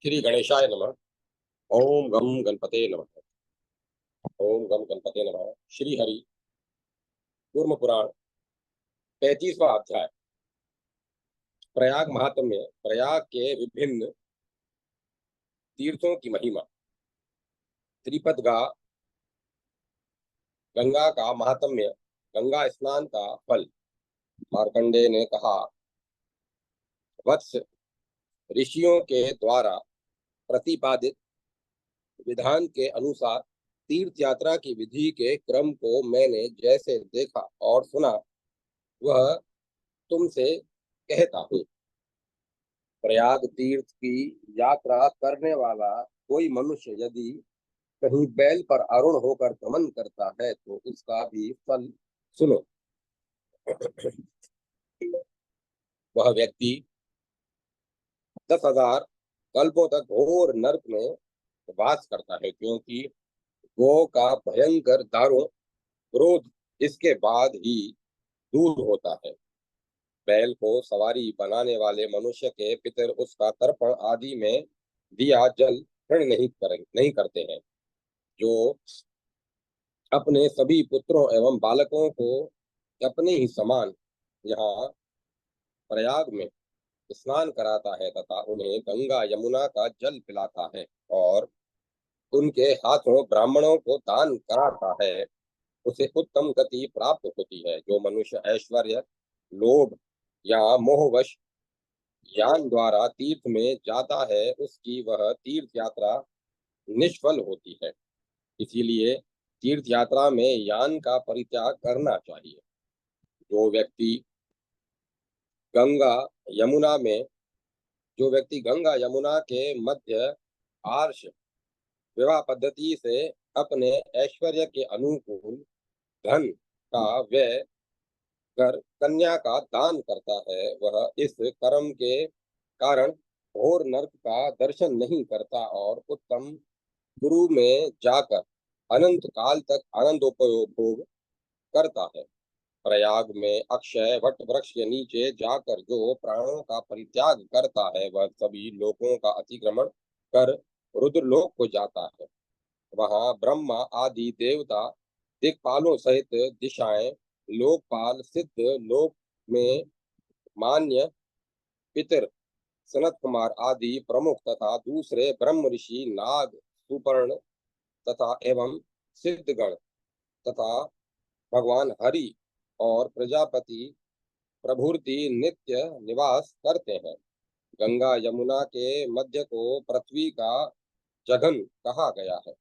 श्री गणेशाय नमः। ओम गम गणपते नमः। ओम गम गणपते नमः। श्री हरि कूर्म पुराण 35वां अध्याय। प्रयाग महात्म्य। प्रयाग के विभिन्न तीर्थों की महिमा। त्रिपदगा गंगा का महात्म्य। गंगा स्नान का फल। मार्कंडेय ने कहा, वत्स, ऋषियों के द्वारा प्रतिपादित विधान के अनुसार तीर्थ यात्रा की विधि के क्रम को मैंने जैसे देखा और सुना, वह तुमसे कहता हूँ। प्रयाग तीर्थ की यात्रा करने वाला कोई मनुष्य यदि कहीं बैल पर आरूढ़ होकर गमन करता है तो उसका भी फल सुनो। वह व्यक्ति 10,000 कल्पों तक घोर नरक में वास करता है, क्योंकि गो का भयंकर दारुण क्रोध इसके बाद ही दूर होता है। बैल को सवारी बनाने वाले मनुष्य के पितर उसका तर्पण आदि में दिया जल ग्रहण नहीं करते हैं। जो अपने सभी पुत्रों एवं बालकों को अपने ही समान यहाँ प्रयाग में स्नान कराता है तथा उन्हें गंगा यमुना का जल पिलाता है और उनके हाथों ब्राह्मणों को दान कराता है, उसे उत्तम गति प्राप्त होती है। जो मनुष्य ऐश्वर्य, लोभ या मोहवश यान द्वारा तीर्थ में जाता है, उसकी वह तीर्थ यात्रा निष्फल होती है। इसीलिए तीर्थ यात्रा में यान का परित्याग करना चाहिए। जो व्यक्ति गंगा यमुना में जो व्यक्ति गंगा यमुना के मध्य आर्ष विवाह पद्धति से अपने ऐश्वर्य के अनुकूल धन का व्यय कर कन्या का दान करता है, वह इस कर्म के कारण घोर नरक का दर्शन नहीं करता और उत्तम गुरु में जाकर अनंत काल तक आनंदोपभोग करता है। प्रयाग में अक्षय वट वृक्ष के नीचे जाकर जो प्राणों का परित्याग करता है, वह सभी लोकों का अतिक्रमण कर रुद्रलोक को जाता है। वहां ब्रह्मा आदि देवता दिक्पालों सहित दिशाएं, लोकपाल सिद्ध लोक में मान्य पितर सनत कुमार आदि प्रमुख तथा दूसरे ब्रह्म ऋषि नाग सुपर्ण तथा एवं सिद्धगण तथा भगवान हरि और प्रजापति प्रभुति नित्य निवास करते हैं। गंगा यमुना के मध्य को पृथ्वी का जघन कहा गया है।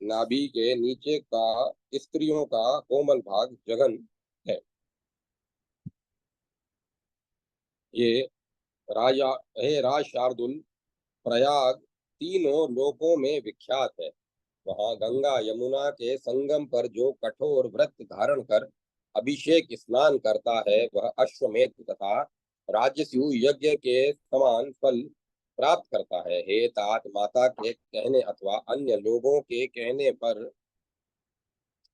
नाभि के नीचे का स्त्रियों का कोमल भाग जघन है। ये राजा हे राज शार्दुल, प्रयाग तीनों लोकों में विख्यात है। वहां गंगा यमुना के संगम पर जो कठोर व्रत धारण कर अभिषेक स्नान करता है, वह अश्वमेध तथा राजस्यु यज्ञ के समान फल प्राप्त करता है। हे तात, माता के कहने अथवा अन्य लोगों के कहने पर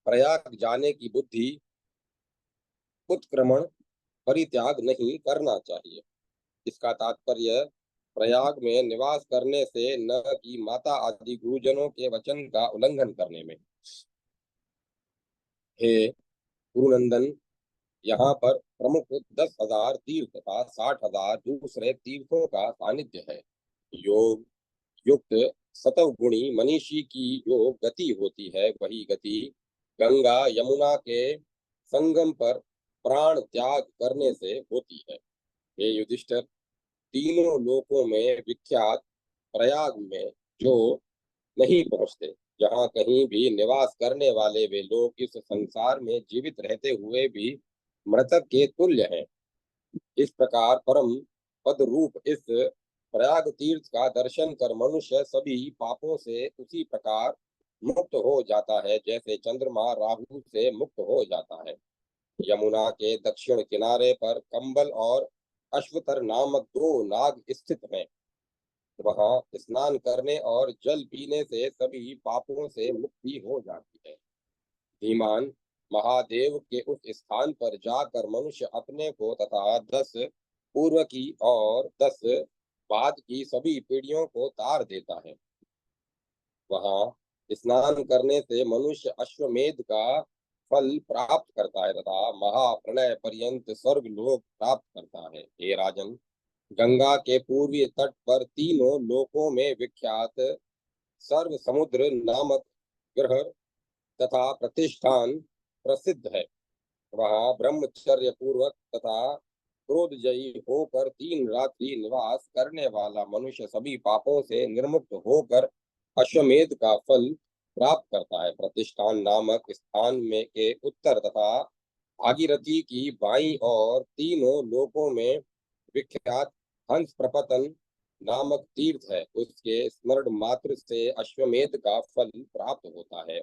प्रयाग जाने की बुद्धि उत्क्रमण परित्याग नहीं करना चाहिए। इसका तात्पर्य प्रयाग में निवास करने से न कि माता आदि गुरुजनों के वचन का उल्लंघन करने में। हे गुरुनंदन, यहाँ पर प्रमुख 10,000 तीर्थ तथा 60,000 दूसरे तीर्थों का सानिध्य है। योग युक्त सतव गुणी मनीषी की जो गति होती है, वही गति गंगा यमुना के संगम पर प्राण त्याग करने से होती है। हे युधिष्ठिर, तीनों लोकों में विख्यात प्रयाग में जो नहीं पहुंचते, जहाँ कहीं भी निवास करने वाले वे लोग इस संसार में जीवित रहते हुए भी मृतक के तुल्य हैं। इस प्रकार परम पद रूप इस प्रयाग तीर्थ का दर्शन कर मनुष्य सभी पापों से उसी प्रकार मुक्त हो जाता है जैसे चंद्रमा राहु से मुक्त हो जाता है। यमुना के दक्षिण किनारे पर कंबल और अश्वतर नामक दो नाग स्थित हैं। वहां स्नान करने और जल पीने से सभी पापों से मुक्ति हो जाती है। धीमान, महादेव के उस स्थान पर जाकर मनुष्य अपने को तथा 10 पूर्व की और 10 बाद की सभी पीढ़ियों को तार देता है। वहां स्नान करने से मनुष्य अश्वमेध का फल प्राप्त करता है तथा महाप्रलय पर्यंत स्वर्ग लोक प्राप्त करता है। हे राजन, गंगा के पूर्वी तट पर तीनों लोकों में विख्यात सर्व समुद्र नामक ग्रह तथा प्रतिष्ठान प्रसिद्ध है। वहाँ ब्रह्मचर्य पूर्वक तथा क्रोधजयी होकर 3 रात्रि निवास करने वाला मनुष्य सभी पापों से निर्मुक्त होकर अश्वमेध का फल प्राप्त करता है। प्रतिष्ठान नामक स्थान में के उत्तर तथा भागीरथी की बाईं और तीनों लोकों में विख्यात हंस प्रपतन नामक तीर्थ है। उसके स्मरण मात्र से अश्वमेध का फल प्राप्त होता है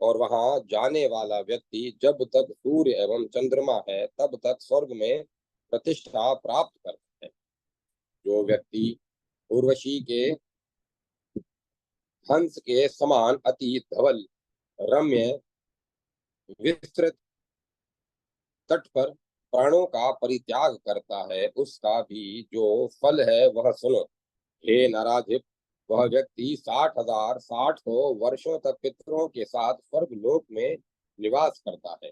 और वहां जाने वाला व्यक्ति जब तक सूर्य एवं चंद्रमा है तब तक स्वर्ग में प्रतिष्ठा प्राप्त करता है। जो व्यक्ति उर्वशी के हंस के समान अति धवल रम्य विस्तृत तट पर प्राणों का परित्याग करता है, उसका भी जो फल है वह सुनो। हे नाराधिप, वह व्यक्ति 60,000 वर्षों तक पितरों के साथ स्वर्ग लोक में निवास करता है।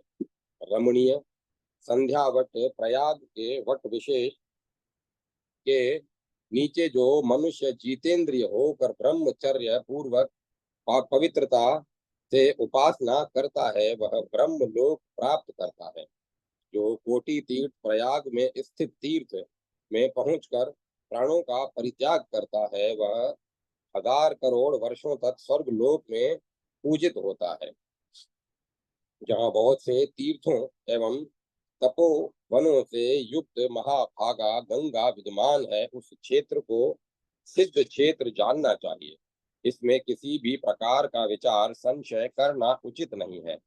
रमणीय संध्या वट प्रयाग के वट विशेष के नीचे जो मनुष्य जितेंद्रिय होकर ब्रह्मचर्य पूर्वक और पवित्रता से उपासना करता है वह ब्रह्म लोक प्राप्त करता है। जो कोटि तीर्थ प्रयाग में स्थित तीर्थ में पहुंचकर प्राणों का परित्याग करता है वह 1000 करोड़ वर्षों तक स्वर्ग लोक में पूजित होता है। जहाँ बहुत से तीर्थों एवं तपोवनों से युक्त महाभागा गंगा विद्यमान है, उस क्षेत्र को सिद्ध क्षेत्र जानना चाहिए। इसमें किसी भी प्रकार का विचार संशय करना उचित नहीं है।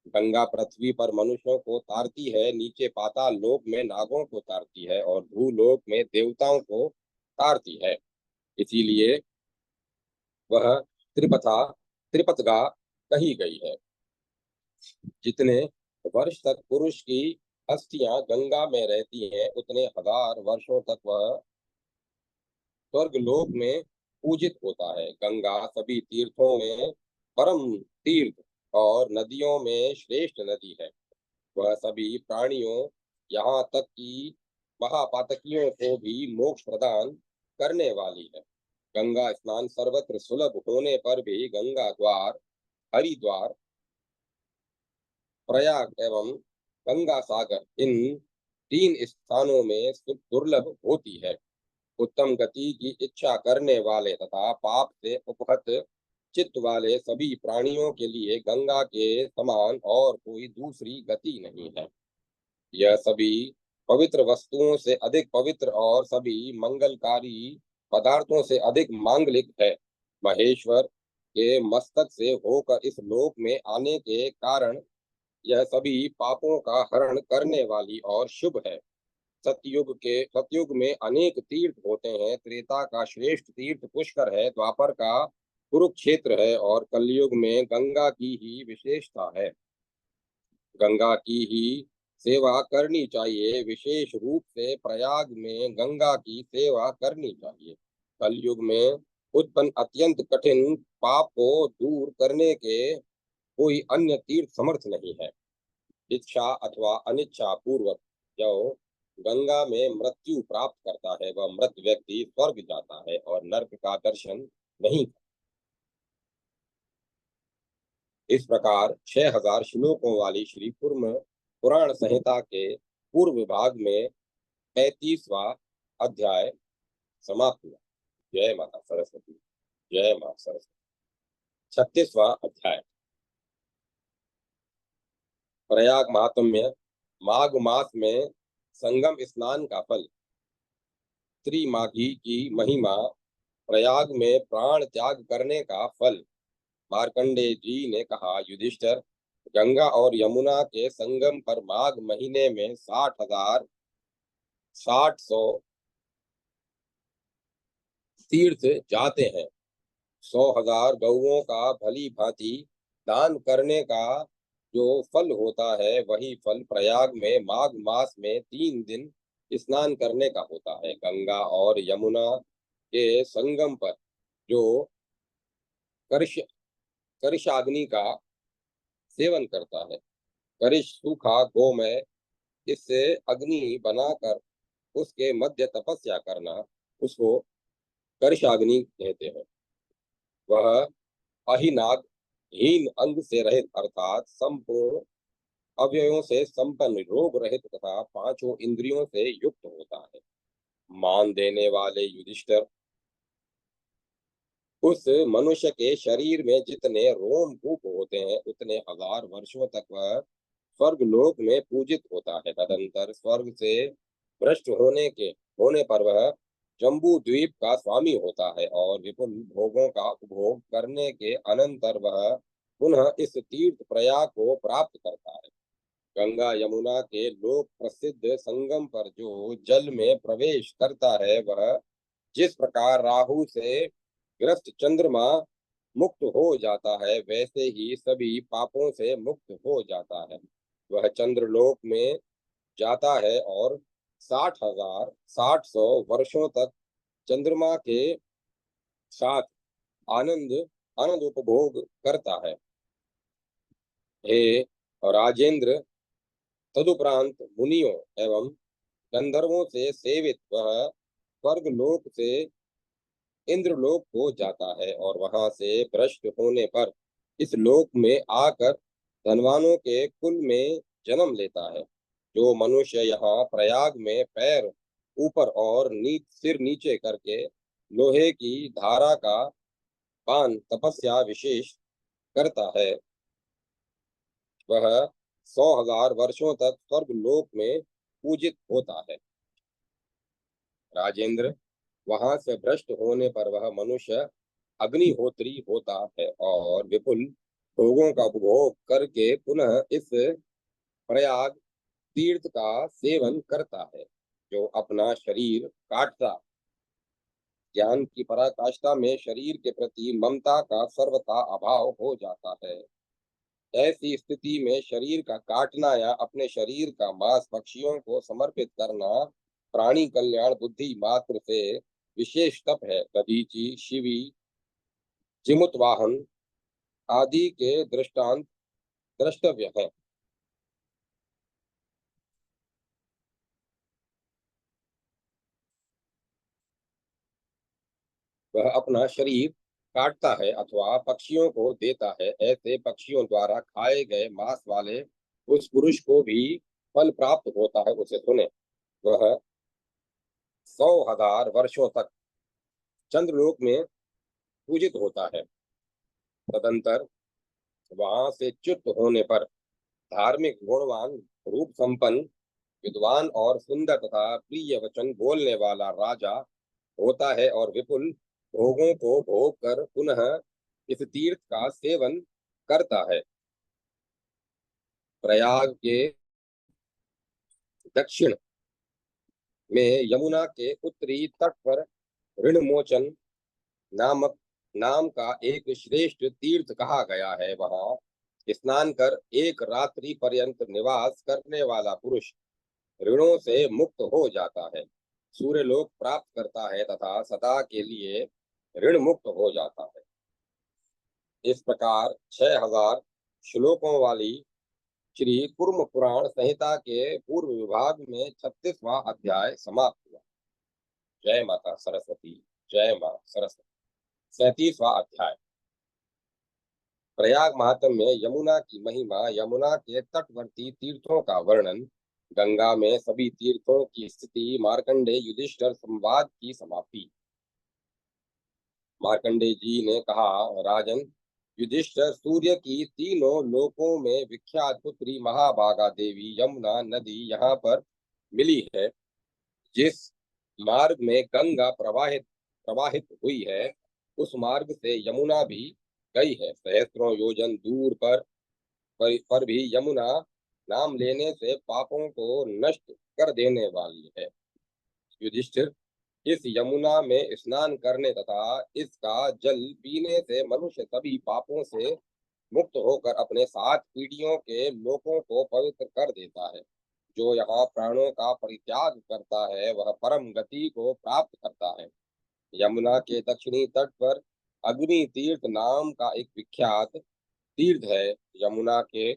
गंगा पृथ्वी पर मनुष्यों को तारती है, नीचे पाताल लोक में नागों को तारती है और भूलोक में देवताओं को तारती है। इसीलिए वह त्रिपथा त्रिपथगा कही गई है। जितने वर्ष तक पुरुष की अस्थियां गंगा में रहती हैं, उतने 1000 वर्षों तक वह स्वर्ग लोक में पूजित होता है। गंगा सभी तीर्थों में परम तीर्थ और नदियों में श्रेष्ठ नदी है। वह सभी प्राणियों यहाँ तक कि महापातकियों को भी मोक्ष प्रदान करने वाली है। गंगा स्नान सर्वत्र सुलभ होने पर भी गंगा द्वार, हरिद्वार, प्रयाग एवं गंगा सागर इन 3 स्थानों में दुर्लभ होती है। उत्तम गति की इच्छा करने वाले तथा पाप से उपहत चित्त वाले सभी प्राणियों के लिए गंगा के समान और कोई दूसरी गति नहीं है। यह सभी पवित्र वस्तुओं से अधिक पवित्र और सभी मंगलकारी पदार्थों से अधिक मांगलिक है। महेश्वर के मस्तक से होकर इस लोक में आने के कारण यह सभी पापों का हरण करने वाली और शुभ है। सतयुग में अनेक तीर्थ होते हैं। त्रेता का श्रेष्ठ तीर्थ पुष्कर है, द्वापर का कुरुक्षेत्र है और कलयुग में गंगा की ही विशेषता है। गंगा की ही सेवा करनी चाहिए। विशेष रूप से प्रयाग में गंगा की सेवा करनी चाहिए। कलयुग में उत्पन्न अत्यंत कठिन पाप को दूर करने के कोई अन्य तीर्थ समर्थ नहीं है। इच्छा अथवा अनिच्छा पूर्वक जो गंगा में मृत्यु प्राप्त करता है वह मृत व्यक्ति स्वर्ग जाता है और नरक का दर्शन नहीं। इस प्रकार 6000 श्लोकों वाली श्री कूर्म पुराण संहिता के पूर्व भाग में 35वां अध्याय समाप्त हुआ। जय माता सरस्वती। जय माता सरस्वती। 36वां अध्याय प्रयाग महात्म्य। माघ मास में संगम स्नान का फल। त्रिमाघी की महिमा। प्रयाग में प्राण त्याग करने का फल। मार्कंडेय जी ने कहा, युधिष्ठिर, गंगा और यमुना के संगम पर माघ महीने में 60 तीर्थ जाते हैं। 100,000 गौओं का भली भांति दान करने का जो फल होता है वही फल प्रयाग में माघ मास में 3 दिन स्नान करने का होता है। गंगा और यमुना के संगम पर जो कर्ष कर्षाग्नि का सेवन करता है, कर्ष सूखा गोमय, इससे अग्नि बनाकर उसके मध्य तपस्या करना, उसको कर्षाग्नि कहते हैं। वह अहिनाग हीन अंग से रहित अर्थात संपूर्ण अवयवों से संपन्न, रोग रहित तथा पांचों इंद्रियों से युक्त होता है। मान देने वाले युधिष्ठिर, उस मनुष्य के शरीर में जितने रोमकूप होते हैं उतने हजार वर्षों तक वह स्वर्ग लोक में पूजित होता है। तदंतर स्वर्ग से भ्रष्ट होने पर वह जम्बू द्वीप का स्वामी होता है और विपुल भोगों का उपभोग करने के अनंतर वह पुनः इस तीर्थ प्रयाग को प्राप्त करता है। गंगा यमुना के लोक प्रसिद्ध संगम पर जो जल में प्रवेश करता है, वह जिस प्रकार राहु से ग्रस्त चंद्रमा मुक्त हो जाता है, वैसे ही सभी पापों से मुक्त हो जाता है। वह चंद्रलोक में जाता है और 60,000 वर्षों तक चंद्रमा के साथ आनंद आनंद उपभोग करता है। हे राजेंद्र, तदुपरांत मुनियों एवं गंधर्वों से सेवित वह स्वर्ग लोक से इंद्रलोक को जाता है और वहां से भ्रष्ट होने पर इस लोक में आकर धनवानों के कुल में जन्म लेता है। जो मनुष्य यहाँ प्रयाग में पैर ऊपर और सिर नीचे करके लोहे की धारा का पान तपस्या विशेष करता है, वह 100,000 वर्षों तक स्वर्ग लोक में पूजित होता है। राजेंद्र, वहां से भ्रष्ट होने पर वह मनुष्य अग्निहोत्री होता है और विपुल भोगों का उपभोग करके पुनः इस प्रयाग तीर्थ का सेवन करता है। जो अपना शरीर काटता, ज्ञान की पराकाष्ठा में शरीर के प्रति ममता का सर्वथा अभाव हो जाता है, ऐसी स्थिति में शरीर का काटना या अपने शरीर का मांस पक्षियों को समर्पित करना प्राणी कल्याण बुद्धि मात्र से विशेष तप है। दधीचि, शिवी, जिमुतवाहन आदि के दृष्टांत द्रष्टव्य है। वह अपना शरीर काटता है अथवा पक्षियों को देता है, ऐसे पक्षियों द्वारा खाए गए मांस वाले उस पुरुष को भी फल प्राप्त होता है। उसे सुने, वह 100,000 वर्षों तक चंद्रलोक में पूजित होता है। तदंतर वहां से च्युत होने पर धार्मिक, गुणवान, रूप संपन्न, विद्वान और सुंदर तथा प्रिय वचन बोलने वाला राजा होता है और विपुल भोगों को भोग कर पुनः इस तीर्थ का सेवन करता है। प्रयाग के दक्षिण में यमुना के उत्तरी तट पर ऋणमोचन नामक नाम का एक श्रेष्ठ तीर्थ कहा गया है। वहां स्नान कर एक रात्रि पर्यंत निवास करने वाला पुरुष ऋणों से मुक्त हो जाता है, सूर्यलोक प्राप्त करता है तथा सदा के लिए ऋण मुक्त हो जाता है। इस प्रकार 6,000 श्लोकों वाली श्री कुर्म पुराण संहिता के पूर्व विभाग में 36वां अध्याय समाप्त हुआ। जय माता सरस्वती। जय मां सरस्वती। 37वां अध्याय प्रयाग महात्म्य में यमुना की महिमा, यमुना के तटवर्ती तीर्थों का वर्णन, गंगा में सभी तीर्थों की स्थिति, मार्कंडेय युधिष्ठिर संवाद की समाप्ति। मार्कंडेय जी ने कहा, राजन युधिष्ठिर, सूर्य की तीनों लोकों में विख्यात पुत्री महाभागा देवी यमुना नदी यहाँ पर मिली है। जिस मार्ग में गंगा प्रवाहित प्रवाहित हुई है, उस मार्ग से यमुना भी गई है। सहस्त्रों योजन दूर पर भी यमुना नाम लेने से पापों को नष्ट कर देने वाली है। युधिष्ठिर, इस यमुना में स्नान करने तथा इसका जल पीने से मनुष्य सभी पापों से मुक्त होकर अपने 7 पीढ़ियों के लोगों को पवित्र कर देता है। जो यहाँ प्राणों का परित्याग करता है वह परम गति को प्राप्त करता है। यमुना के दक्षिणी तट पर अग्नि तीर्थ नाम का एक विख्यात तीर्थ है। यमुना के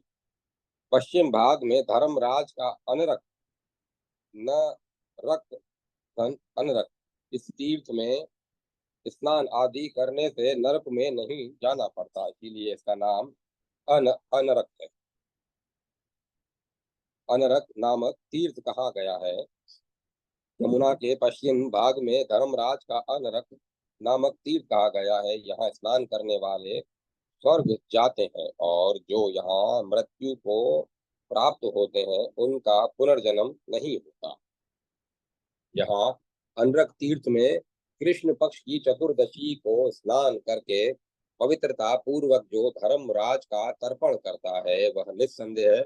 पश्चिम भाग में धर्मराज का अनरक न रक्त अनरक इस तीर्थ में स्नान आदि करने से नरक में नहीं जाना पड़ता, इसीलिए इसका नाम अनरक है। अनरक नामक तीर्थ कहा गया है। यमुना के पश्चिम भाग में धर्मराज का अनरक नामक तीर्थ कहा गया है। यहाँ स्नान करने वाले स्वर्ग जाते हैं और जो यहाँ मृत्यु को प्राप्त होते हैं उनका पुनर्जन्म नहीं होता। यहाँ अनरक तीर्थ में कृष्ण पक्ष की चतुर्दशी को स्नान करके पवित्रता पूर्वक जो धर्मराज का तर्पण करता है वह निस्संदेह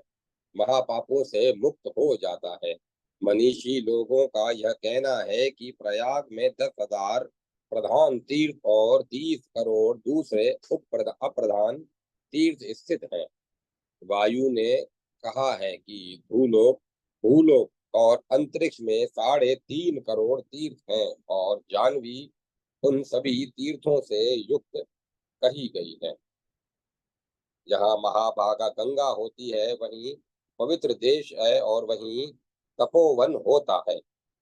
महापापों से मुक्त हो जाता है। मनीषी लोगों का यह कहना है कि प्रयाग में 10,000 प्रधान तीर्थ और 30 करोड़ दूसरे अप्रधान तीर्थ स्थित हैं। वायु ने कहा है कि भूलोक भूलोक और अंतरिक्ष में 3.5 करोड़ तीर्थ हैं और जानवी उन सभी तीर्थों से युक्त कही गई है। जहाँ महाभागा गंगा होती है वहीं पवित्र देश है और वहीं तपोवन होता है।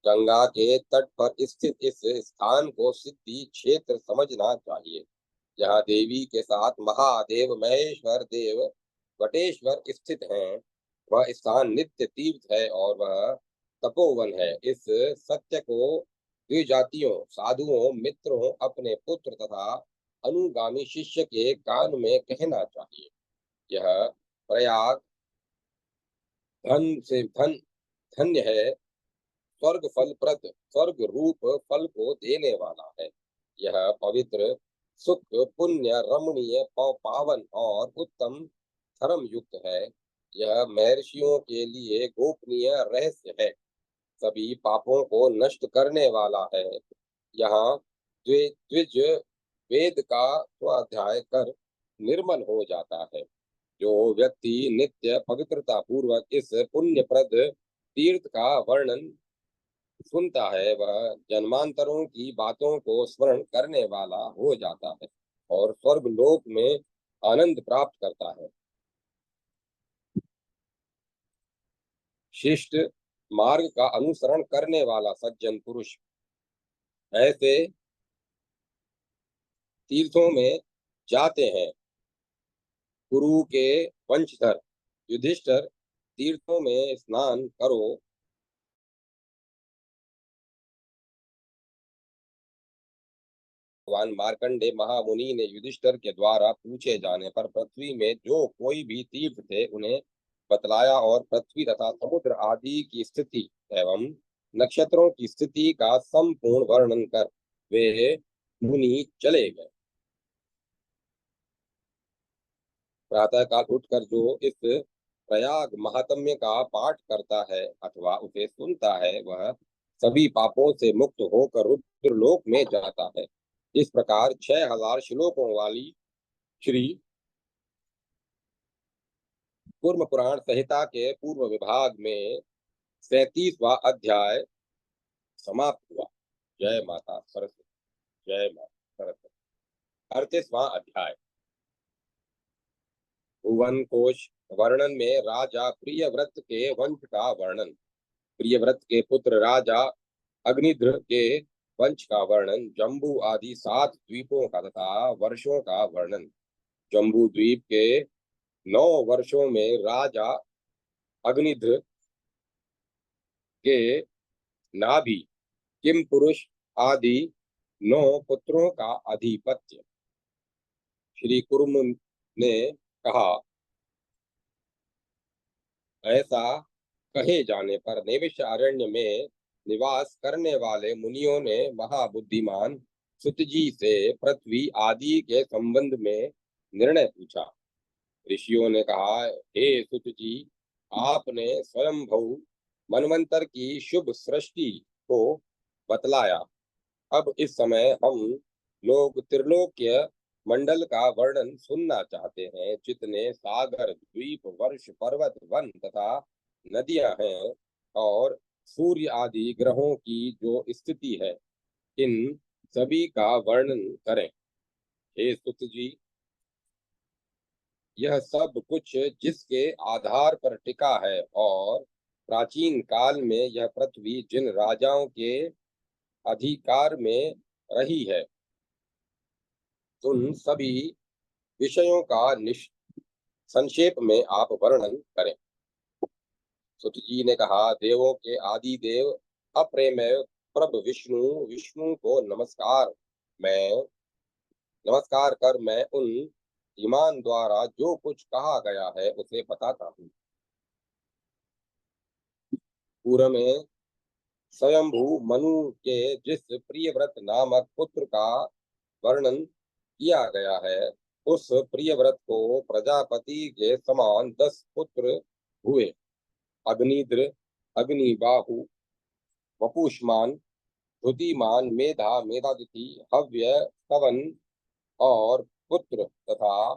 गंगा के तट पर स्थित इस स्थान को सिद्धि क्षेत्र समझना चाहिए। जहाँ देवी के साथ महादेव महेश्वर देव वटेश्वर स्थित हैं, वह स्थान नित्य तीर्थ है और वह तपोवन है। इस सत्य को द्विजातियों साधुओं मित्रों अपने पुत्र तथा अनुगामी शिष्य के कान में कहना चाहिए। यह प्रयाग धन्य है, स्वर्ग फलप्रद स्वर्ग रूप फल को देने वाला है। यह पवित्र सुख पुण्य रमणीय पावन और उत्तम धर्म युक्त है। यह महर्षियों के लिए गोपनीय रहस्य है, सभी पापों को नष्ट करने वाला है। यहाँ द्विज वेद का स्वाध्याय कर निर्मल हो जाता है। जो व्यक्ति नित्य पवित्रता पूर्वक इस पुण्यप्रद तीर्थ का वर्णन सुनता है वह जन्मांतरों की बातों को स्मरण करने वाला हो जाता है और स्वर्ग लोक में आनंद प्राप्त करता है। शिष्ट मार्ग का अनुसरण करने वाला सज्जन पुरुष ऐसे तीर्थों में जाते हैं। गुरु के वंशधर युधिष्ठिर तीर्थों में स्नान करो। भगवान मार्कंडे महामुनि ने युधिष्ठिर के द्वारा पूछे जाने पर पृथ्वी में जो कोई भी तीर्थ थे उन्हें बतलाया और पृथ्वी तथा समुद्र आदि की स्थिति एवं नक्षत्रों की स्थिति का संपूर्ण वर्णन कर वे मुनि चले गए। प्रातःकाल उठकर जो इस प्रयाग महात्म्य का पाठ करता है अथवा उसे सुनता है वह सभी पापों से मुक्त होकर रुद्रलोक में जाता है। इस प्रकार 6,000 श्लोकों वाली श्री कूर्म पुराण संहिता के पूर्व विभाग में 37वां अध्याय समाप्त हुआ। जय माता सरस्वती। जय माता सरस्वती। 38वां अध्याय भुवन कोश वर्णन में राजा प्रियव्रत के वंश का वर्णन। प्रियव्रत के पुत्र राजा अग्निध्र के वंश का वर्णन। जम्बू आदि 7 द्वीपों का तथा वर्षों का वर्णन। जम्बू द्वीप के 9 वर्षों में राजा अग्निध्र के नाभि किम पुरुष आदि 9 पुत्रों का अधिपत्य। श्री कुर्म ने कहा, ऐसा कहे जाने पर नैमिषारण्य में निवास करने वाले मुनियों ने महाबुद्धिमान सुतजी से पृथ्वी आदि के संबंध में निर्णय पूछा। ऋषियों ने कहा, हे सुतजी, आपने स्वयंभू मनवंतर की शुभ सृष्टि को बतलाया। अब इस समय हम लोग त्रिलोक्य मंडल का वर्णन सुनना चाहते हैं। जितने सागर द्वीप वर्ष पर्वत वन तथा नदियां हैं और सूर्य आदि ग्रहों की जो स्थिति है, इन सभी का वर्णन करें। हे सुत जी, यह सब कुछ जिसके आधार पर टिका है और प्राचीन काल में यह पृथ्वी जिन राजाओं के अधिकार में रही है, उन सभी विषयों का संक्षेप में आप वर्णन करें। सुत जी ने कहा, देवों के आदि देव अप्रेमय प्रभु विष्णु विष्णु को मैं नमस्कार कर मैं उन ईमान द्वारा जो कुछ कहा गया है उसे बताता हूँ। पूर्व में स्वयंभू मनु के जिस प्रियव्रत नामक पुत्र का वर्णन किया गया है, उस प्रियव्रत को प्रजापति के समान 10 पुत्र हुए। अग्निद्र, अग्निबाहु, वपुष्मान, श्रुतिमान, मेधा, मेधातिथि, हव्य, सवन और पुत्र तथा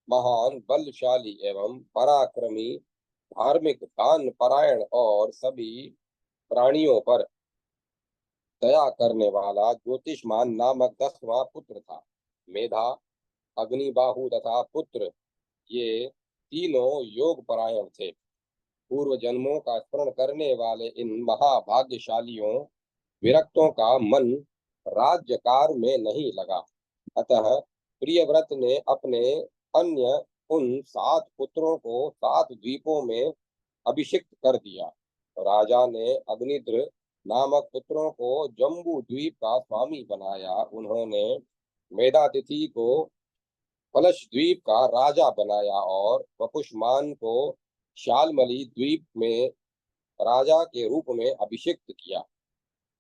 महान बलशाली एवं पराक्रमी, धार्मिक, दान परायण और सभी प्राणियों पर दया करने वाला ज्योतिषमान नामक 10वां पुत्र था। मेधा, अग्निबाहु तथा पुत्र ये तीनों योग परायण थे। पूर्व जन्मों का स्मरण करने वाले इन महाभाग्यशालियों विरक्तों का मन राज्यकार में नहीं लगा। अतः प्रियव्रत ने अपने अन्य उन 7 पुत्रों को 7 द्वीपों में अभिषिक्त कर दिया। राजा ने अग्निद्र नामक पुत्रों को जम्बू द्वीप का स्वामी बनाया। उन्होंने मेधातिथि को कलश द्वीप का राजा बनाया और वपुष्मान को शालमली द्वीप में राजा के रूप में अभिषिक्त किया।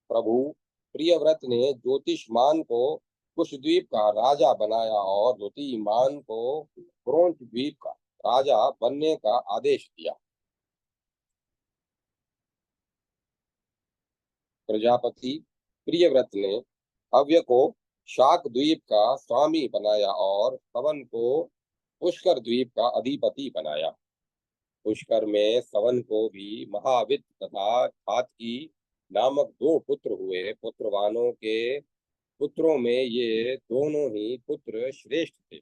प्रभु प्रियव्रत ने ज्योतिषमान को कुशद्वीप का राजा बनाया और द्युतिमान को क्रोंच द्वीप का राजा बनने का आदेश दिया। प्रजापति प्रियव्रत ने हव्य को शाक द्वीप का स्वामी बनाया और सवन को पुष्कर द्वीप का अधिपति बनाया। पुष्कर में सवन को भी महावित तथा हातकी नामक 2 पुत्र हुए। पुत्रवानों के पुत्रों में ये दोनों ही पुत्र श्रेष्ठ थे।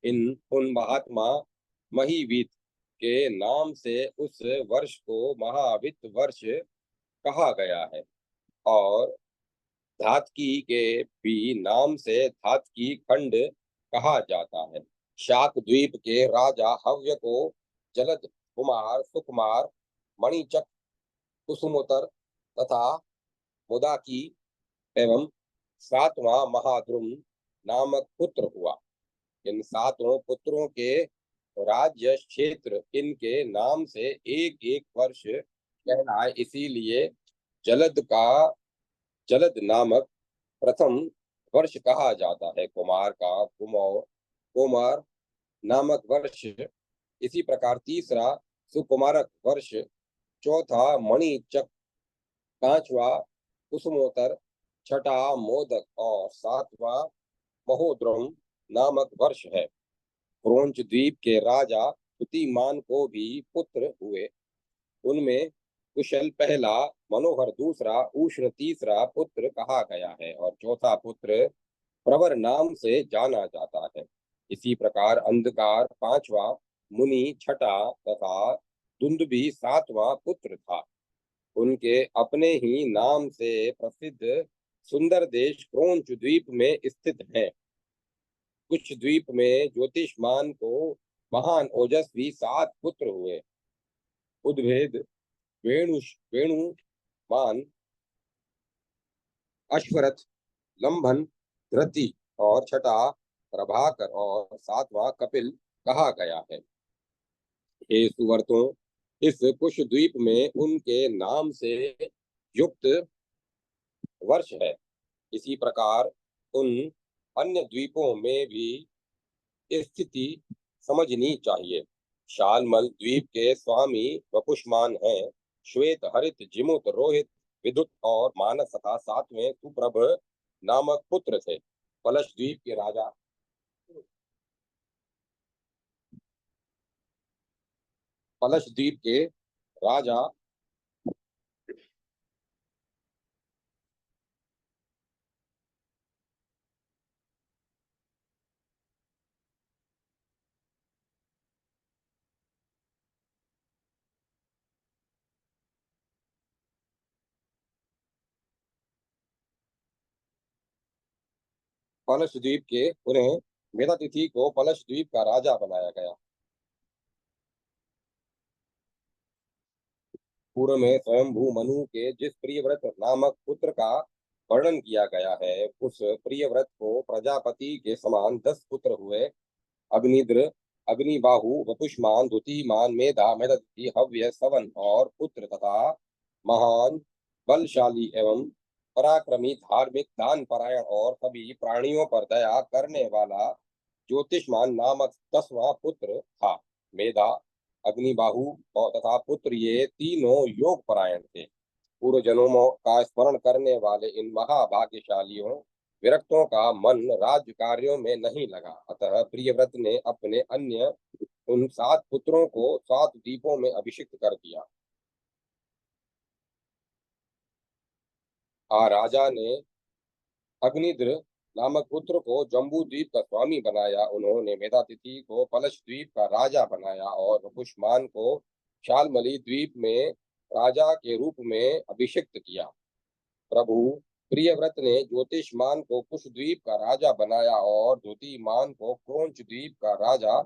उन महात्मा महीवीत के नाम से उस वर्ष को महावित वर्ष कहा गया है और धातकी के भी नाम से धातकी खंड कहा जाता है। शाक द्वीप के राजा हव्य को जलद कुमार, सुकुमार, मणिचक, कुसुमोत्तर तथा मुदाकी एवं 7वां महाद्रुम नामक पुत्र हुआ। इन 7 पुत्रों के राज्य क्षेत्र इनके नाम से एक एक वर्ष कहलाए, इसीलिए जलद का जलद नामक प्रथम वर्ष कहा जाता है। कुमार का कुमार नामक वर्ष, इसी प्रकार तीसरा सुकुमारक वर्ष, चौथा मणिचक, 5वां कुसुमोत्तर, 6ठा मोदक और 7वां महोद्रम नामक वर्ष है। क्रोंच द्वीप के राजा द्युतिमान को भी पुत्र हुए। उनमें कुशल पहला, मनोहर दूसरा, उष्ण तीसरा पुत्र कहा गया है और चौथा पुत्र प्रवर नाम से जाना जाता है। इसी प्रकार अंधकार 5वां, मुनि 6ठा तथा दुंदुभि 7वां पुत्र था। उनके अपने ही नाम से प्रसिद्ध सुंदर देश क्रोंच द्वीप में स्थित है। कुछ द्वीप में ज्योतिषमान को महान ओजस्वी 7 पुत्र हुए। उद्भेद, वेणुमान, अश्वरथ, लंबन, धृति और 6ठा प्रभाकर और 7वां कपिल कहा गया है। हे सुवर्तों, इस कुश द्वीप में उनके नाम से युक्त वर्ष है। इसी प्रकार उन अन्य द्वीपों में भी स्थिति समझनी चाहिए। शालमल द्वीप के स्वामी वपुष्मान हैं। श्वेत, हरित, जिमुत, रोहित, विद्युत और मानस तथा 7वें सुप्रभ नामक पुत्र थे। कलश द्वीप के राजा पलश द्वीप के राजा पलश द्वीप के उन्हें मेधातिथि को पलश द्वीप का राजा बनाया गया। पूर्व में स्वयंभू मनु के जिस प्रियव्रत नामक पुत्र का वर्णन किया गया है, उस प्रियव्रत को प्रजापति के समान 10 पुत्र हुए। अग्निद्र, अग्निबाहु, वपुष्मान, द्युतिमान, मेधा, मेधातिथि, हव्य, सवन और पुत्र तथा महान, बलशाली एवं पराक्रमी, धार्मिक, दान परायण और सभी प्राणियों पर दया करने वाला ज्योतिषमान नामक 10वां पुत्र था। मेधा, अग्निबाहु और तथा पुत्र ये तीनों योग परायण थे। पूर्व जन्मों का स्मरण करने वाले इन महाभाग्यशालियों विरक्तों का मन राज्य कार्यों में नहीं लगा। अतः प्रियव्रत ने अपने अन्य उन 7 पुत्रों को 7 द्वीपों में अभिषिक्त कर दिया। राजा ने अग्निद्र नामक पुत्र को जम्बू द्वीप का स्वामी बनाया। उन्होंने मेधातिथि को पलश द्वीप का राजा बनाया और पुष्मान को शालमली द्वीप में राजा के रूप में अभिषिक्त किया। प्रभु प्रियव्रत ने ज्योतिषमान को कुशद्वीप का राजा बनाया और द्युतिमान को क्रोंच द्वीप का राजा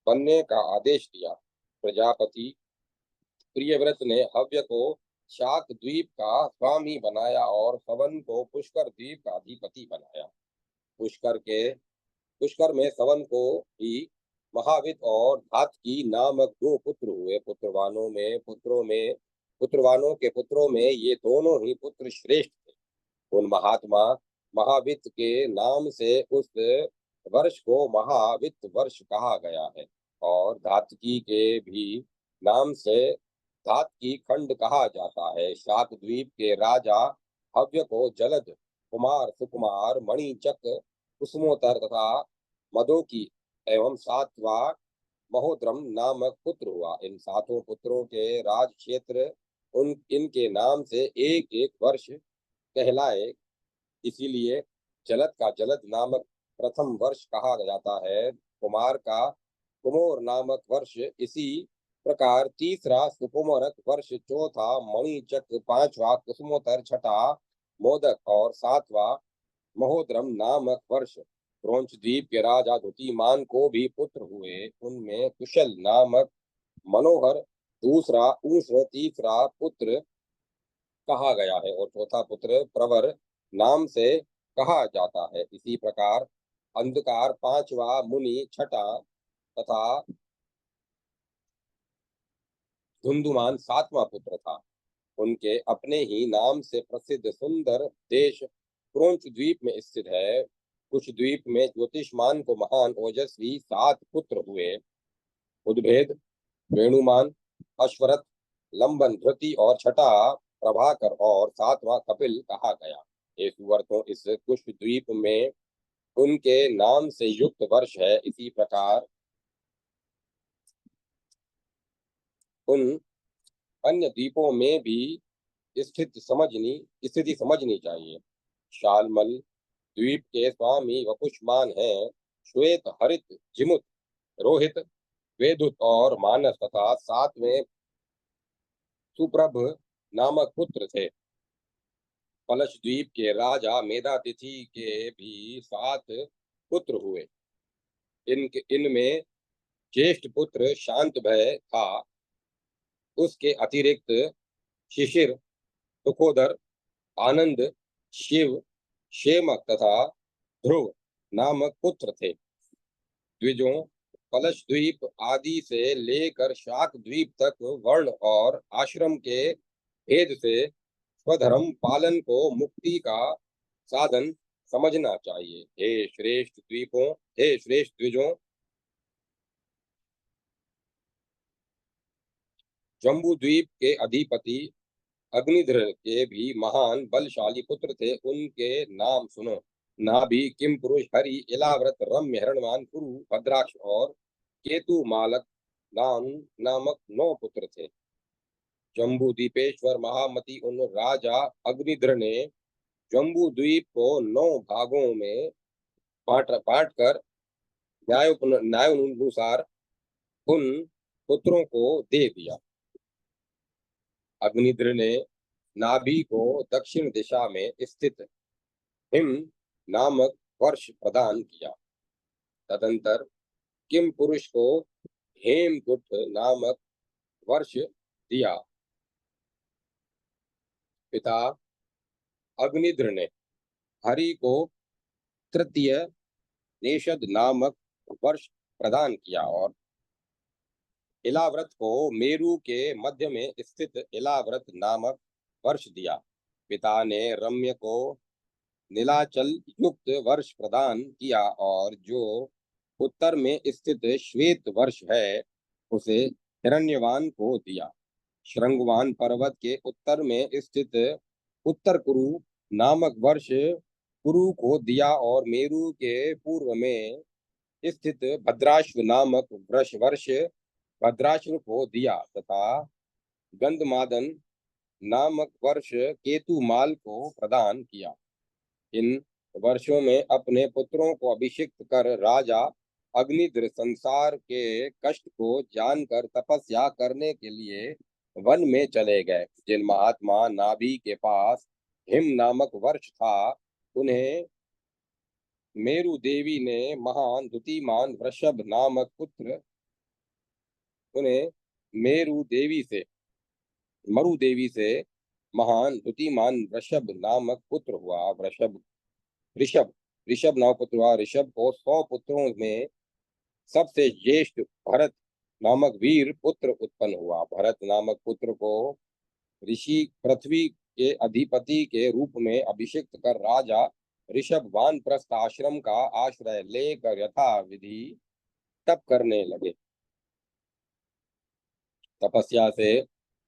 बनने का आदेश दिया। प्रजापति प्रियव्रत ने हव्य को शाक द्वीप का स्वामी बनाया और सवन को पुष्कर द्वीप का अधिपति बनाया। पुष्कर में सवन को ही महावित और धातकी नामक 2 पुत्र हुए। पुत्रवानों के पुत्रों में ये दोनों ही पुत्र श्रेष्ठ थे। उन महात्मा महावित के नाम से उस वर्ष को महावित वर्ष कहा गया है और धातकी के भी नाम से धातकी खंड कहा जाता है। शाक द्वीप के राजा हव्य को जलद, कुमार, सुकुमार, मणिचक, कुसुमोत्तर तथा मदोकी एवं 7वां महोद्रम नामक पुत्र हुआ। इन 7 पुत्रों के राज क्षेत्र इनके नाम से एक एक वर्ष कहलाए, इसीलिए जलद का जलद नामक प्रथम वर्ष कहा जाता है। कुमार का कुमोर नामक वर्ष, इसी प्रकार तीसरा सुकुमारक वर्ष, चौथा मणिचक, 5वां कुसुमोत्तर, 6ठा मोदक और 7वां महोद्रम नामक वर्ष। क्रोंच द्वीप के राजा द्युतिमान को भी पुत्र हुए। उनमें कुशल नामक मनोहर दूसरा उष्ण तीसरा पुत्र कहा गया है और चौथा पुत्र प्रवर नाम से कहा जाता है। इसी प्रकार अंधकार 5वां मुनि, 6ठा तथा धुंधुमान 7वां पुत्र था। उनके अपने ही नाम से प्रसिद्ध सुंदर देश क्रोंच द्वीप में स्थित है। कुछ द्वीप में ज्योतिषमान को महान ओजस्वी 7 पुत्र हुए। उद्भेद, वेणुमान, अश्वरथ, लंबन, धृति और 6ठा प्रभाकर और 7वां कपिल कहा गया। ये सुवर्तों इस कुश द्वीप में उनके नाम से युक्त वर्ष है। इसी प्रकार उन अन्य द्वीपों में भी स्थिति समझनी चाहिए। शालमल द्वीप के स्वामी वपुष्मान हैं। श्वेत, हरित, जिमुत, रोहित, वेदुत और मानस तथा 7वें सुप्रभ नामक पुत्र थे। पलश द्वीप के राजा मेधातिथि के भी 7 पुत्र हुए। इनमें ज्येष्ठ पुत्र शांत भय था। उसके अतिरिक्त शिशिर, सुखोदर, आनंद, शिव, क्षेमक तथा ध्रुव नामक पुत्र थे। द्विजों, कलश द्वीप आदि से लेकर शाक द्वीप तक वर्ण और आश्रम के भेद से स्वधर्म पालन को मुक्ति का साधन समझना चाहिए। हे श्रेष्ठ द्विजों, जम्बू द्वीप के अधिपति अग्निध्र के भी महान बलशाली पुत्र थे। उनके नाम सुनो। नाभि, किम पुरुष, हरि, इलाव्रत, रम्य, हिरणवान, कुरु, भद्राक्ष और केतु मालक नामक 9 पुत्र थे। जम्बू द्वीपेश्वर महामती उन राजा अग्निद्र ने जम्बू द्वीप को 9 भागों में बांट कर न्यायानुसार उन पुत्रों को दे दिया। अग्निद्र ने नाभि को दक्षिण दिशा में स्थित हिम नामक वर्ष प्रदान किया। तदंतर किम पुरुष को हेमकुट नामक वर्ष दिया। पिता अग्निद्र ने हरि को तृतीय नेषद नामक वर्ष प्रदान किया और इलाव्रत को मेरु के मध्य में स्थित इलाव्रत नामक वर्ष दिया। पिता ने रम्य को नीलाचल युक्त वर्ष प्रदान किया और जो उत्तर में स्थित श्वेत वर्ष है उसे हिरण्यवान को दिया। श्रृंगवान पर्वत के उत्तर में स्थित उत्तर कुरु नामक वर्ष कुरु को दिया और मेरु के पूर्व में स्थित भद्राश्व नामक वर्ष भद्राश्व को दिया तथा गंधमादन नामक वर्ष केतुमाल को प्रदान किया। इन वर्षों में अपने पुत्रों को अभिषिक्त कर राजा अग्निद्र संसार के कष्ट को जानकर तपस्या करने के लिए वन में चले गए। जिन महात्मा नाभि के पास हिम नामक वर्ष था उन्हें मेरु देवी ने महान द्युतिमान वृषभ नामक पुत्र उन्हें मरु देवी से महान द्युतिमान वृषभ नामक पुत्र हुआ। ऋषभ ऋषभ नामक पुत्र हुआ। ऋषभ को 100 पुत्रों में सबसे ज्येष्ठ भरत नामक वीर पुत्र उत्पन्न हुआ। भरत नामक पुत्र को ऋषि पृथ्वी के अधिपति के रूप में अभिषिक्त कर राजा ऋषभ वानप्रस्थ आश्रम का आश्रय लेकर यथा विधि तप करने लगे। तपस्या से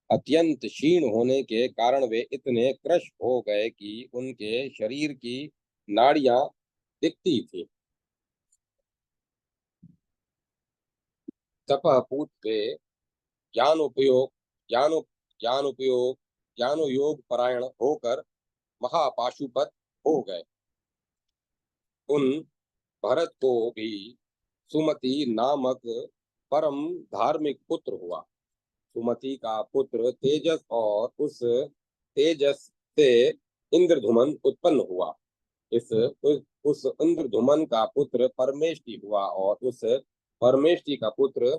अत्यंत क्षीण होने के कारण वे इतने कृश हो गए कि उनके शरीर की नाड़ियां दिखती थी। तपः पूत वे ज्ञानोपयोग परायण होकर महापाशुपत हो गए। उन भरत को भी सुमति नामक परम धार्मिक पुत्र हुआ। सुमति का पुत्र तेजस और उस तेजस से इंद्रधुमन उत्पन्न हुआ। उस इंद्रधुमन का पुत्र परमेष्टि हुआ और उस परमेष्टि का पुत्र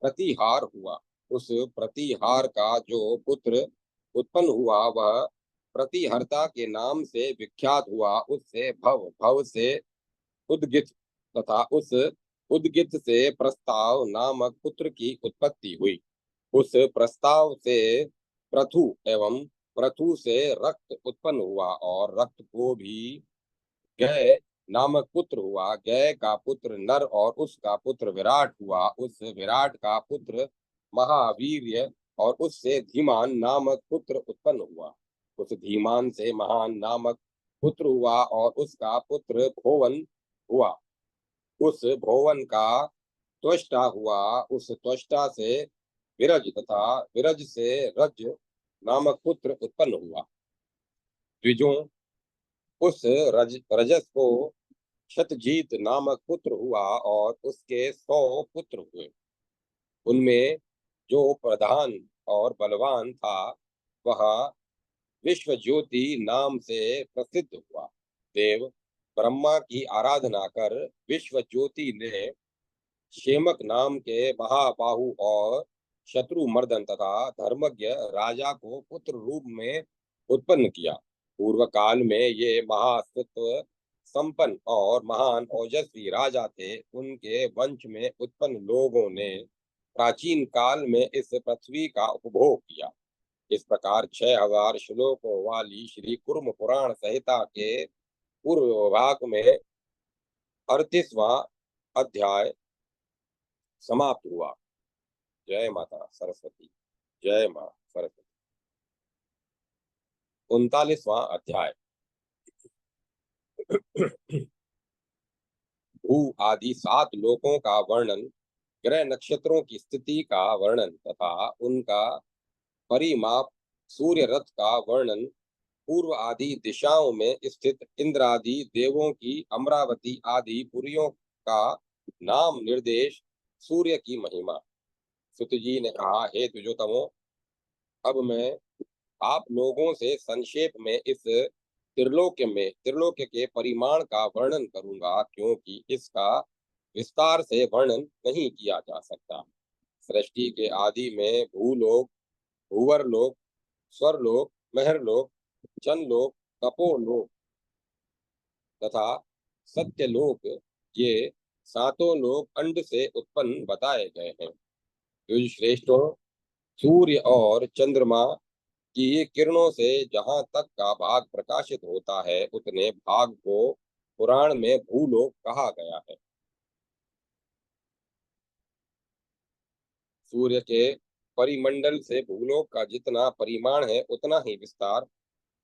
प्रतिहार हुआ। उस प्रतिहार का जो पुत्र उत्पन्न हुआ वह प्रतिहर्ता के नाम से विख्यात हुआ। उससे भव से उद्गित तथा उस उद्गित से प्रस्ताव नामक पुत्र की उत्पत्ति हुई। उस प्रस्ताव से प्रथु एवं प्रथु से रक्त उत्पन्न हुआ और रक्त को भी गय नामक पुत्र हुआ। गय का पुत्र नर और उसका पुत्र विराट हुआ। उस विराट का पुत्र महावीर्य और उससे धीमान नामक पुत्र उत्पन्न हुआ। उस धीमान से महान नामक पुत्र हुआ और उसका पुत्र भोवन हुआ। उस भोवन का त्वष्टा हुआ। उस त्वष्टा से विरज तथा विरज से रज नामक पुत्र उत्पन्न हुआ। द्विजों उस रजस को शतजीत नामक पुत्र हुआ और उसके 100 पुत्र हुए। उनमें जो प्रधान और बलवान था वह विश्व ज्योति नाम से प्रसिद्ध हुआ। देव ब्रह्मा की आराधना कर विश्व ज्योति ने शेमक नाम के महाबाहु और शत्रुमर्दन तथा धर्मज्ञ राजा को पुत्र रूप में उत्पन्न किया। पूर्व काल में ये महासत्व संपन्न और महान ओजस्वी राजा थे। उनके वंश में उत्पन्न लोगों ने प्राचीन काल में इस पृथ्वी का उपभोग किया। इस प्रकार 6000 श्लोकों वाली श्री कुर्म पुराण संहिता के पूर्व भाग में 38वां अध्याय समाप्त हुआ। जय माता सरस्वती। जय मां सरस्वती। 39वां अध्याय भू आदि 7 लोकों का वर्णन ग्रह नक्षत्रों की स्थिति का वर्णन तथा उनका परिमाप, सूर्य रथ का वर्णन, पूर्व आदि दिशाओं में स्थित इंद्रादि देवों की अमरावती आदि पुरियों का नाम निर्देश, सूर्य की महिमा। सुत जी ने कहा, हे द्विजोतमो, अब मैं आप लोगों से संक्षेप में इस त्रिलोक्य के परिमाण का वर्णन करूंगा, क्योंकि इसका विस्तार से वर्णन नहीं किया जा सकता। सृष्टि के आदि में भूलोक, भूवरलोक, स्वरलोक, महरलोक, चंद्रलोक, तपोलोक तथा सत्यलोक, ये सातों लोक अंड से उत्पन्न बताए गए हैं। युज श्रेष्ठों, सूर्य और चंद्रमा की किरणों से जहां तक का भाग प्रकाशित होता है, उतने भाग को पुराण में भूलोक कहा गया है। सूर्य के परिमंडल से भूलोक का जितना परिमाण है, उतना ही विस्तार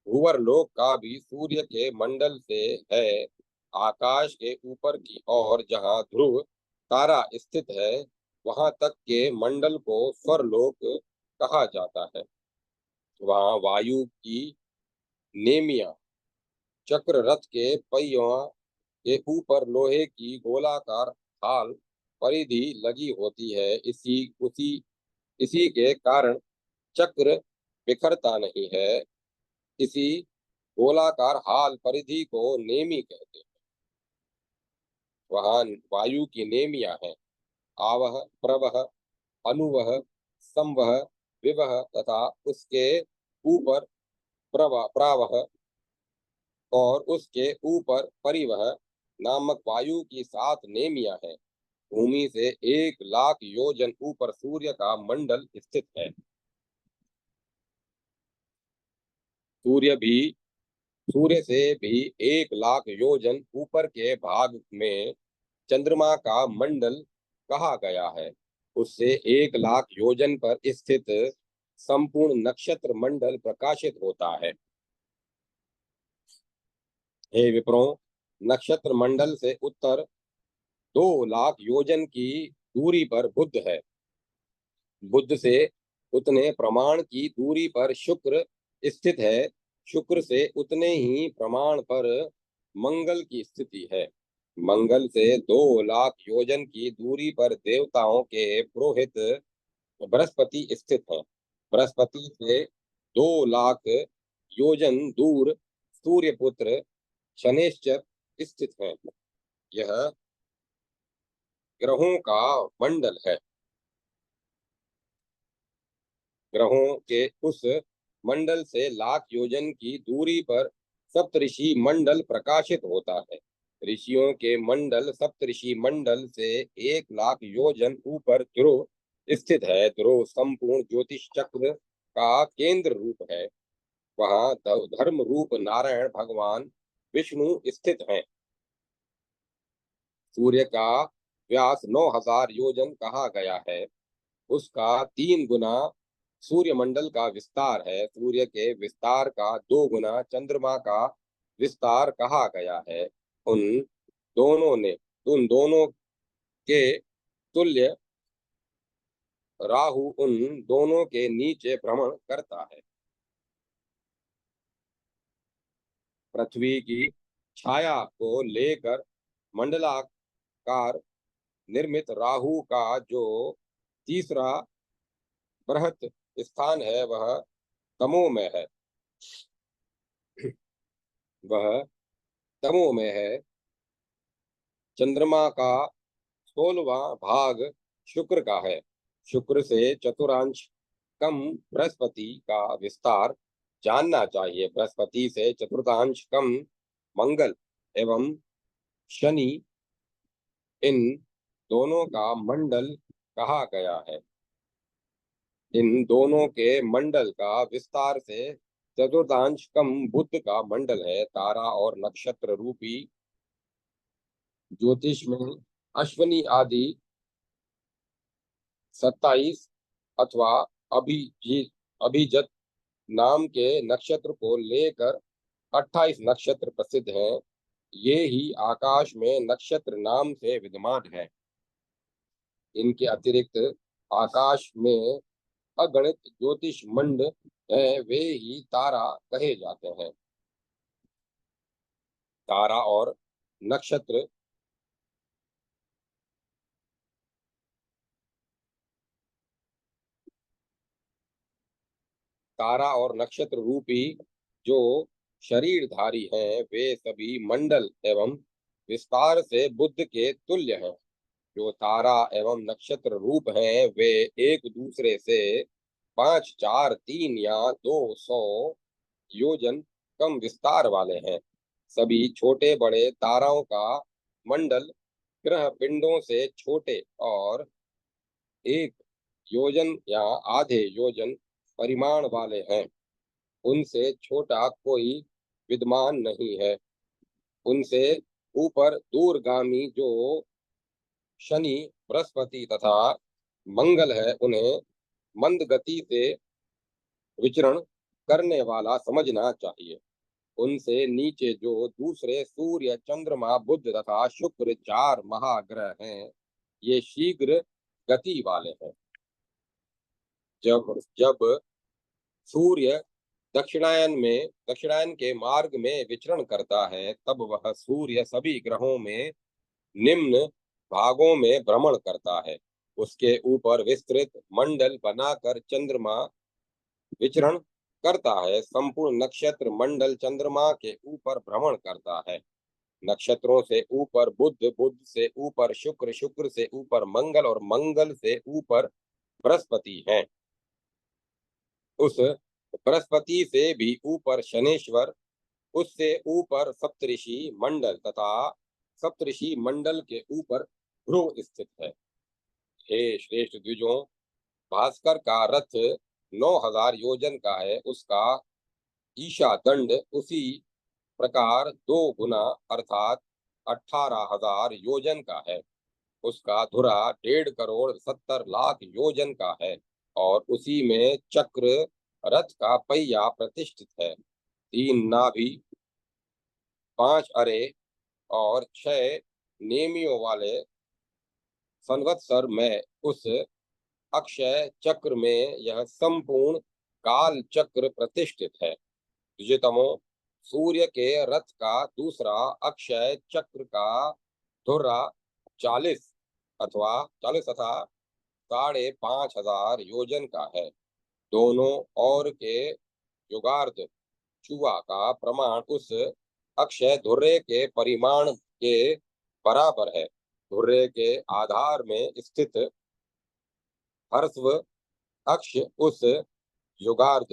भूवर लोक का भी सूर्य के मंडल से है। आकाश के ऊपर की ओर जहाँ ध्रुव तारा स्थित है, वहां तक के मंडल को स्वरलोक कहा जाता है। वहां वायु की नेमिया चक्र रथ के पहियों के ऊपर लोहे की गोलाकार हाल परिधि लगी होती है। इसी के कारण चक्र बिखरता नहीं है। इसी गोलाकार हाल परिधि को नेमी कहते हैं। वहां वायु की नेमियां हैं, आवह, प्रवह, अनुवह, संवह, विवह तथा उसके ऊपर प्रावह और उसके ऊपर परिवह नामक वायु की 7 नेमियां हैं। भूमि से 1 लाख योजन ऊपर सूर्य का मंडल स्थित है। सूर्य भी सूर्य से भी 1 लाख योजन ऊपर के भाग में चंद्रमा का मंडल कहा गया है। उससे 1 लाख योजन पर स्थित संपूर्ण नक्षत्र मंडल प्रकाशित होता है। हे विप्रों, नक्षत्र मंडल से उत्तर 2 लाख योजन की दूरी पर बुध है। बुध से उतने प्रमाण की दूरी पर शुक्र स्थित है। शुक्र से उतने ही प्रमाण पर मंगल की स्थिति है। मंगल से 2 लाख योजन की दूरी पर देवताओं के पुरोहित बृहस्पति स्थित है। बृहस्पति से 2 लाख योजन दूर सूर्यपुत्र शनैश्चर स्थित है। यह ग्रहों का मंडल है। ग्रहों के उस मंडल से लाख योजन की दूरी पर सप्तऋषि मंडल प्रकाशित होता है। ऋषियों के मंडल सप्तऋषि मंडल से 1 लाख योजन ऊपर ध्रुव स्थित है। ध्रुव संपूर्ण ज्योतिष चक्र का केंद्र रूप है। वहां धर्म रूप नारायण भगवान विष्णु स्थित हैं। सूर्य का व्यास 9,000 योजन कहा गया है। उसका 3 गुना सूर्यमंडल का विस्तार है। सूर्य के विस्तार का 2 गुना चंद्रमा का विस्तार कहा गया है। उन उन दोनों के तुल्य राहु उन दोनों के नीचे भ्रमण करता है। पृथ्वी की छाया को लेकर मंडलाकार निर्मित राहु का जो तीसरा बृहत स्थान है, वह तमो में है। वह तमो में है। चंद्रमा का 16वां भाग शुक्र का है। शुक्र से चतुर्थांश कम बृहस्पति का विस्तार जानना चाहिए। बृहस्पति से चतुर्थांश कम मंगल एवं शनि, इन दोनों का मंडल कहा गया है। इन दोनों के मंडल का विस्तार से चतुर्थांश कम बुध का मंडल है। तारा और नक्षत्र रूपी ज्योतिष में अश्वनी आदि 27 अथवा अभिजत नाम के नक्षत्र को लेकर 28 नक्षत्र प्रसिद्ध हैं। ये ही आकाश में नक्षत्र नाम से विद्यमान है। इनके अतिरिक्त आकाश में अगणित ज्योतिष मंड हैं, वे ही तारा कहे जाते हैं। तारा और नक्षत्र तारा और नक्षत्र रूपी जो शरीरधारी हैं, वे सभी मंडल एवं विस्तार से बुद्ध के तुल्य हैं। जो तारा एवं नक्षत्र रूप हैं, वे एक दूसरे से 5, 4, 3 या 200 योजन कम विस्तार वाले हैं। सभी छोटे बड़े ताराओं का मंडल ग्रह पिंडों से छोटे और 1 योजन या आधे योजन परिमाण वाले हैं। उनसे छोटा कोई विद्यमान नहीं है। उनसे ऊपर दूरगामी जो शनि, बृहस्पति तथा मंगल है, उन्हें मंद गति से विचरण करने वाला समझना चाहिए। उनसे नीचे जो दूसरे सूर्य, चंद्रमा, बुध तथा शुक्र 4 महाग्रह हैं, ये शीघ्र गति वाले हैं। जब जब सूर्य दक्षिणायन के मार्ग में विचरण करता है, तब वह सूर्य सभी ग्रहों में निम्न भागों में भ्रमण करता है। उसके ऊपर विस्तृत मंडल बनाकर चंद्रमा विचरण करता है। संपूर्ण नक्षत्र मंडल चंद्रमा के ऊपर भ्रमण करता है। नक्षत्रों से ऊपर बुध, बुध से ऊपर शुक्र, शुक्र से ऊपर मंगल और मंगल से ऊपर बृहस्पति हैं। उस बृहस्पति से भी ऊपर शनेश्वर, उससे ऊपर सप्तऋषि मंडल तथा सप्तऋषि मंडल के ऊपर ध्रुव स्थित है। हे श्रेष्ठ द्विजों, भास्कर का रथ 9,000 योजन का है। उसका ईशा दंड उसी प्रकार 2 गुना अर्थात 18,000 योजन का है। उसका धुरा 1.5 करोड़ 70 लाख योजन का है और उसी में चक्र, रथ का पहिया प्रतिष्ठित है। 3 नाभि, 5 अरे और 6 नेमियों वाले संवत्सर में उस अक्षय चक्र में यह संपूर्ण काल चक्र प्रतिष्ठित है। द्विजतमो, सूर्य के रथ का दूसरा अक्षय चक्र का धुरा 40 तथा 5,500 योजन का है। दोनों ओर के युगार्ध चुआ का प्रमाण उस अक्षय धुर्रे के परिमाण के बराबर है। धुर्रे के आधार में स्थित हर्स्व अक्ष उस युगार्ध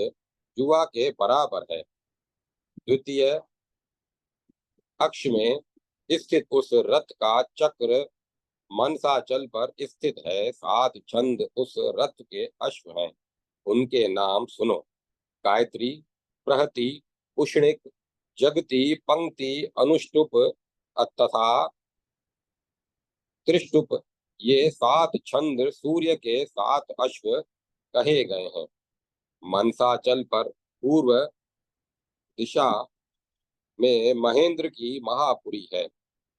जुआ के बराबर है। द्वितीय अक्ष में स्थित उस रथ का चक्र मनसाचल पर स्थित है। 7 छंद उस रथ के अश्व हैं। उनके नाम सुनो: गायत्री, प्रहति, पुष्णिक, जगती, पंक्ति, अनुष्टुप तथा त्रिष्टुप। ये 7 छंद सूर्य के 7 अश्व कहे गए हैं। मनसाचल पर पूर्व दिशा में महेंद्र की महापुरी है।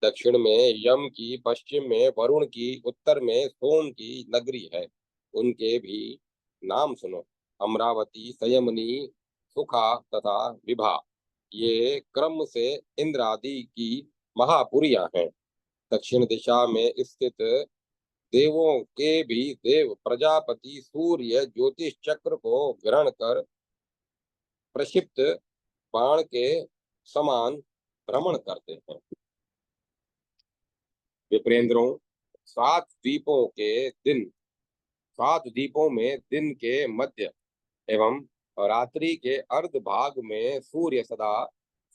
दक्षिण में यम की, पश्चिम में वरुण की, उत्तर में सोम की नगरी है। उनके भी नाम सुनो: अमरावती, संयमनी, सुखा तथा विभा। ये क्रम से इंद्र आदि की महापुरियां हैं। दक्षिण दिशा में स्थित देवों के भी देव प्रजापति सूर्य ज्योतिष चक्र को ग्रहण कर प्रक्षिप्त बाण के समान भ्रमण करते हैं। विप्रेंद्रों, 7 द्वीपों में दिन के मध्य एवं रात्रि के अर्ध भाग में सूर्य सदा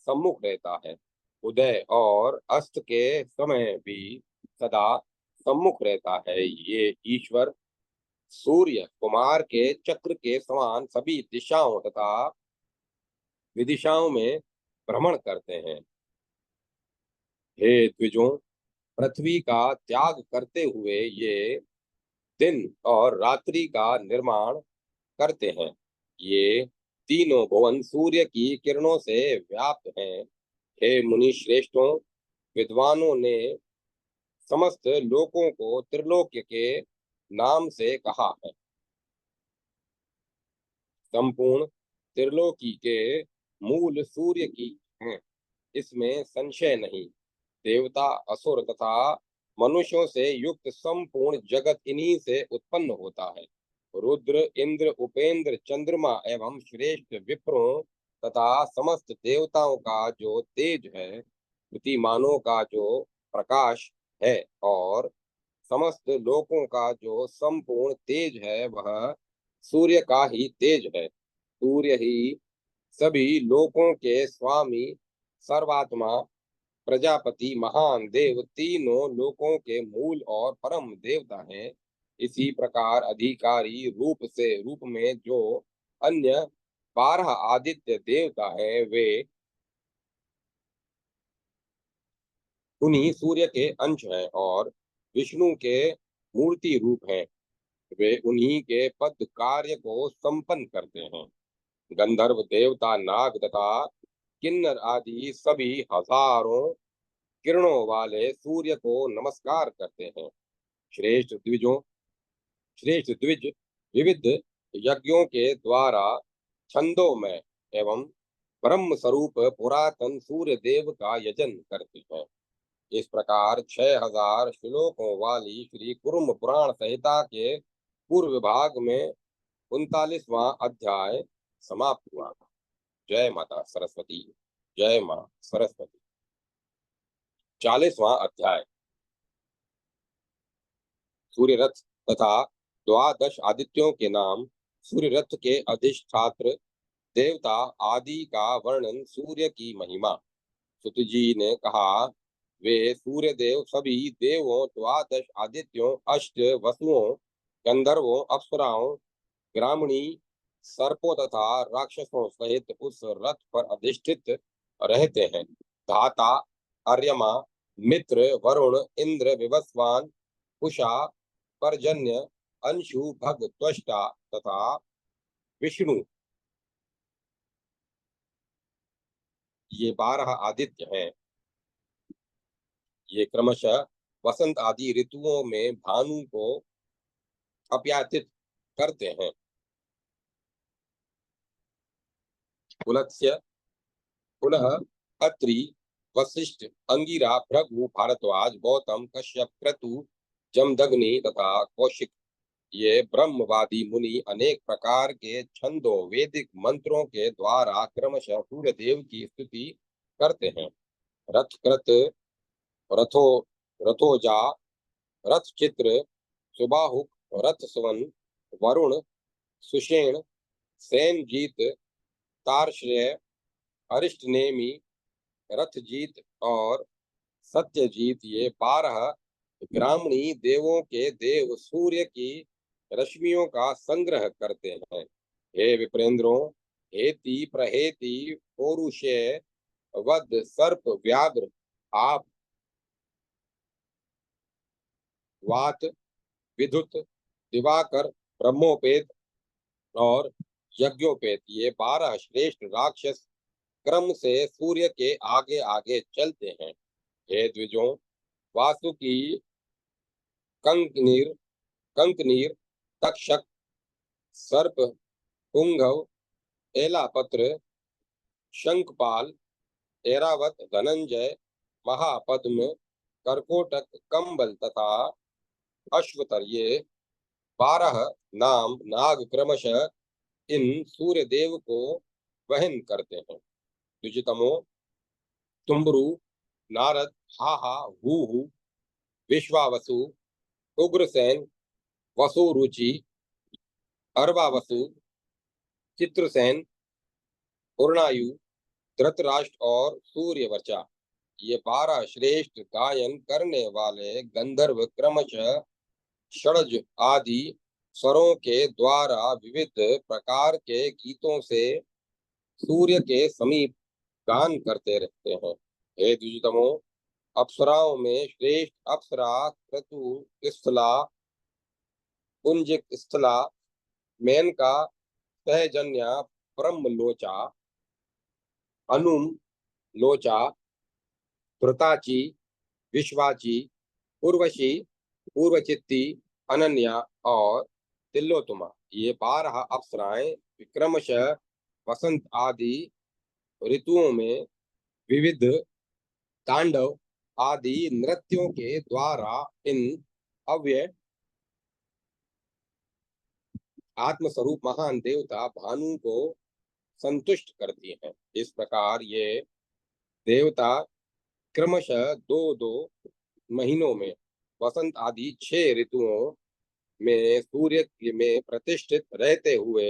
सम्मुख रहता है। उदय और अस्त के समय भी सदा सम्मुख रहता है। ये ईश्वर सूर्य कुमार के चक्र के समान सभी दिशाओं तथा विदिशाओं में भ्रमण करते हैं। हे द्विजों, पृथ्वी का त्याग करते हुए ये दिन और रात्रि का निर्माण करते हैं। ये तीनों भुवन सूर्य की किरणों से व्याप्त हैं। हे मुनि श्रेष्ठों, विद्वानों ने समस्त लोकों को त्रिलोक्य के नाम से कहा है। संपूर्ण त्रिलोकी के मूल सूर्य की हैं, इसमें संशय नहीं। देवता, असुर तथा मनुष्यों से युक्त संपूर्ण जगत इन्हीं से उत्पन्न होता है। रुद्र, इंद्र, उपेंद्र, चंद्रमा एवं श्रेष्ठ विप्रों तथा समस्त देवताओं का जो तेज है, बुद्धिमानों का जो प्रकाश है, और समस्त लोकों का जो संपूर्ण तेज है, वह सूर्य का ही तेज है। सूर्य ही सभी लोकों के स्वामी, सर्वात्मा, प्रजापति, महान देव, तीनों लोकों के मूल और परम देवता हैं। इसी प्रकार अधिकारी रूप में जो अन्य 12 आदित्य देवता हैं, वे उन्हीं सूर्य के अंश हैं और विष्णु के मूर्ति रूप हैं। वे उन्हीं के पद कार्य को संपन्न करते हैं। गंधर्व, देवता, नाग तथा किन्नर आदि सभी हजारों किरणों वाले सूर्य को नमस्कार करते हैं। श्रेष्ठ द्विजों श्रेष्ठ द्विज विविध यज्ञों के द्वारा छंदोमय एवं ब्रह्म स्वरूप पुरातन सूर्य देव का यजन करते हैं। इस प्रकार 6000 श्लोकों वाली श्री कुर्म पुराण संहिता के पूर्व भाग में 39वां अध्याय समाप्त हुआ। जय माता सरस्वती। जय मां सरस्वती। 40वां अध्याय। सूर्य रथ तथा द्वादश आदित्यों के नाम। सूर्य रथ के अधिष्ठात्र देवता आदि का वर्णन। सूर्य की महिमा। सुत जी ने कहा, वे सूर्य देव सभी देवों, द्वादश आदित्यों, अष्ट वसुओं, गंधर्वों, अप्सराओं, ग्रामणी, सर्पों तथा राक्षसों सहित उस रथ पर अधिष्ठित रहते हैं। धाता, अर्यमा, मित्र, वरुण, इंद्र, विवस्वान, कुशा, पर्जन्य, अंशु, भग, त्वष्टा तथा विष्णु, ये 12 आदित्य हैं। ये क्रमशः वसंत आदि ऋतुओं में भानु को अप्यातित करते हैं। पुलत्स्य, पुनः अत्रि, वशिष्ठ, अंगिरा, भृगु, भारद्वाज, गौतम, कश्यप, क्रतु, जमदग्नि तथा कौशिक, ये ब्रह्मवादी मुनि अनेक प्रकार के छंदों, वैदिक मंत्रों के द्वारा क्रमशः सूर्य देव की स्तुति करते हैं। रथकृत, रथो रथोजा, रथ चित्र, सुबाहुक, रथ सुवन, वरुण, सुषेण, सेनजीत, तारश्रेय, अरिष्टनेमी, रथजीत और सत्यजीत, ये 12 ग्रामणी देवों के देव सूर्य की रश्मियों का संग्रह करते हैं। हे विप्रेंद्रों, हेति, प्रहेति, पौरुषेय, वध, सर्प, व्याघ्र, आप, वात, विद्युत, दिवाकर, ब्रह्मोपेत और यज्ञोपेत, ये 12 श्रेष्ठ राक्षस क्रम से सूर्य के आगे आगे चलते हैं। हे द्विजों, वासुकी, कंकनीर कंकनीर, तक्षक, सर्प, पुंगव, एलापत्र, शंखपाल, ऐरावत, धनंजय, महापद्म, करकोटक, कंबल तथा अश्वतर, ये 12 नाम नाग क्रमशः इन सूर्य देव को वहन करते हैं। द्विजतमो, तुम्बरु, नारद, हाहा, हू, विश्वावसु, उग्रसेन, वसुरुचि, अरबावसु, चित्रसेन, पूर्णायु, धृतराष्ट्र और सूर्यवर्चा, ये 12 श्रेष्ठ गायन करने वाले गंधर्व क्रमशः षड्ज आदि स्वरों के द्वारा विविध प्रकार के गीतों से सूर्य के समीप गान करते रहते हैं। हे द्विजतमो, अप्सराओं में श्रेष्ठ अप्सरा क्रतु, स्थला, कुंजिक स्थला, मेनका, सहजन्या, ब्रह्मलोचा, अनुम लोचा, धृताची, विश्वाची, पूर्वशी, पूर्वचित्ती, अनन्या और तिलोत्तमा, ये 12 अप्सराएं विक्रमशः वसंत आदि ऋतुओं में विविध तांडव आदि नृत्यों के द्वारा इन अव्यय आत्मस्वरूप महान देवता भानु को संतुष्ट करती हैं। इस प्रकार ये देवता क्रमशः दो दो महीनों में वसंत आदि 6 ऋतुओं में सूर्य में प्रतिष्ठित रहते हुए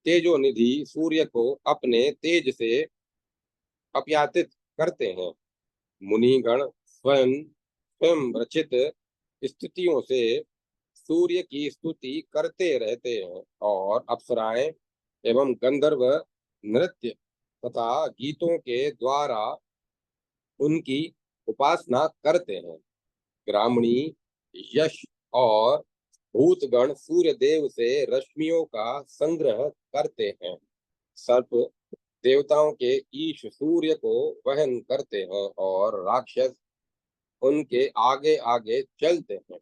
तेजोनिधि सूर्य को अपने तेज से अपयातित करते हैं। मुनिगण स्वयं स्वयं रचित स्तुतियों से सूर्य की स्तुति करते रहते हैं और अप्सराएं एवं गंधर्व नृत्य तथा गीतों के द्वारा उनकी उपासना करते हैं। ग्रामणी यश और भूतगण सूर्य देव से रश्मियों का संग्रह करते हैं। सर्प देवताओं के ईश सूर्य को वहन करते हैं और राक्षस उनके आगे आगे चलते हैं।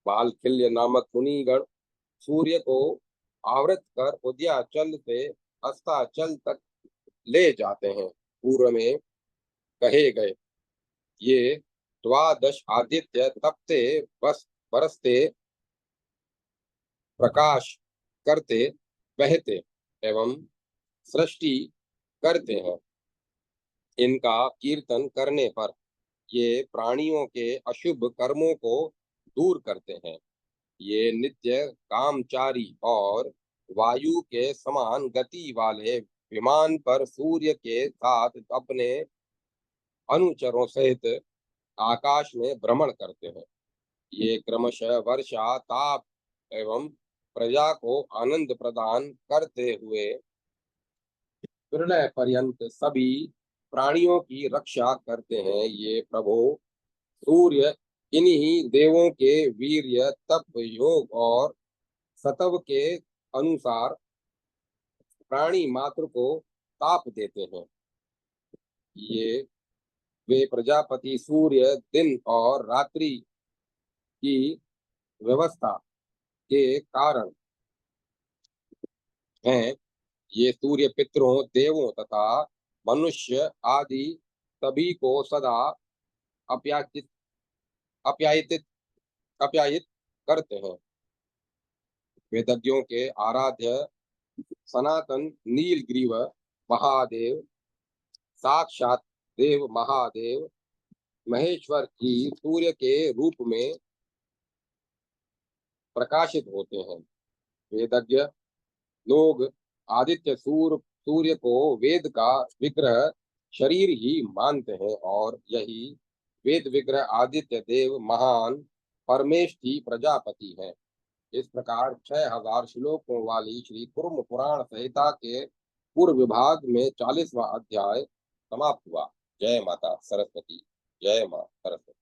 बालखिल्य नामक मुनिगण सूर्य को आवृत कर उदयाचल से अस्ताचल तक ले जाते हैं। पूर्व में कहे गए ये द्वादश आदित्य तपते बस बरसते प्रकाश करते बहते एवं सृष्टि करते हैं। इनका कीर्तन करने पर ये प्राणियों के अशुभ कर्मों को दूर करते हैं। ये नित्य कामचारी और वायु के समान गति वाले विमान पर सूर्य के साथ अपने अनुचरों सहित आकाश में भ्रमण करते हैं। ये क्रमशः वर्षा ताप एवं प्रजा को आनंद प्रदान करते हुए प्रलय पर्यंत सभी प्राणियों की रक्षा करते हैं। ये प्रभु सूर्य इन्हीं देवों के वीर्य तप योग और सतव के अनुसार प्राणी मात्र को ताप देते हैं। ये वे प्रजापति सूर्य दिन और रात्रि की व्यवस्था के कारण हैं। ये सूर्य पितरों देवों तथा मनुष्य आदि सभी को सदा अप्याचित अप्यायित अप्यायित करते हैं। वेदज्ञों के आराध्य सनातन नीलग्रीव महादेव साक्षात देव महादेव महेश्वर की सूर्य के रूप में प्रकाशित होते हैं। वेदज्ञ लोग आदित्य सूर्य को वेद का विग्रह शरीर ही मानते हैं और यही वेद विग्रह आदित्य देव महान परमेष्ठी प्रजापति है। इस प्रकार 6000 श्लोकों वाली श्री कुर्म पुराण संहिता के पूर्व विभाग में 40वां अध्याय समाप्त हुआ। जय माता सरस्वती। जय मां सरस्वती।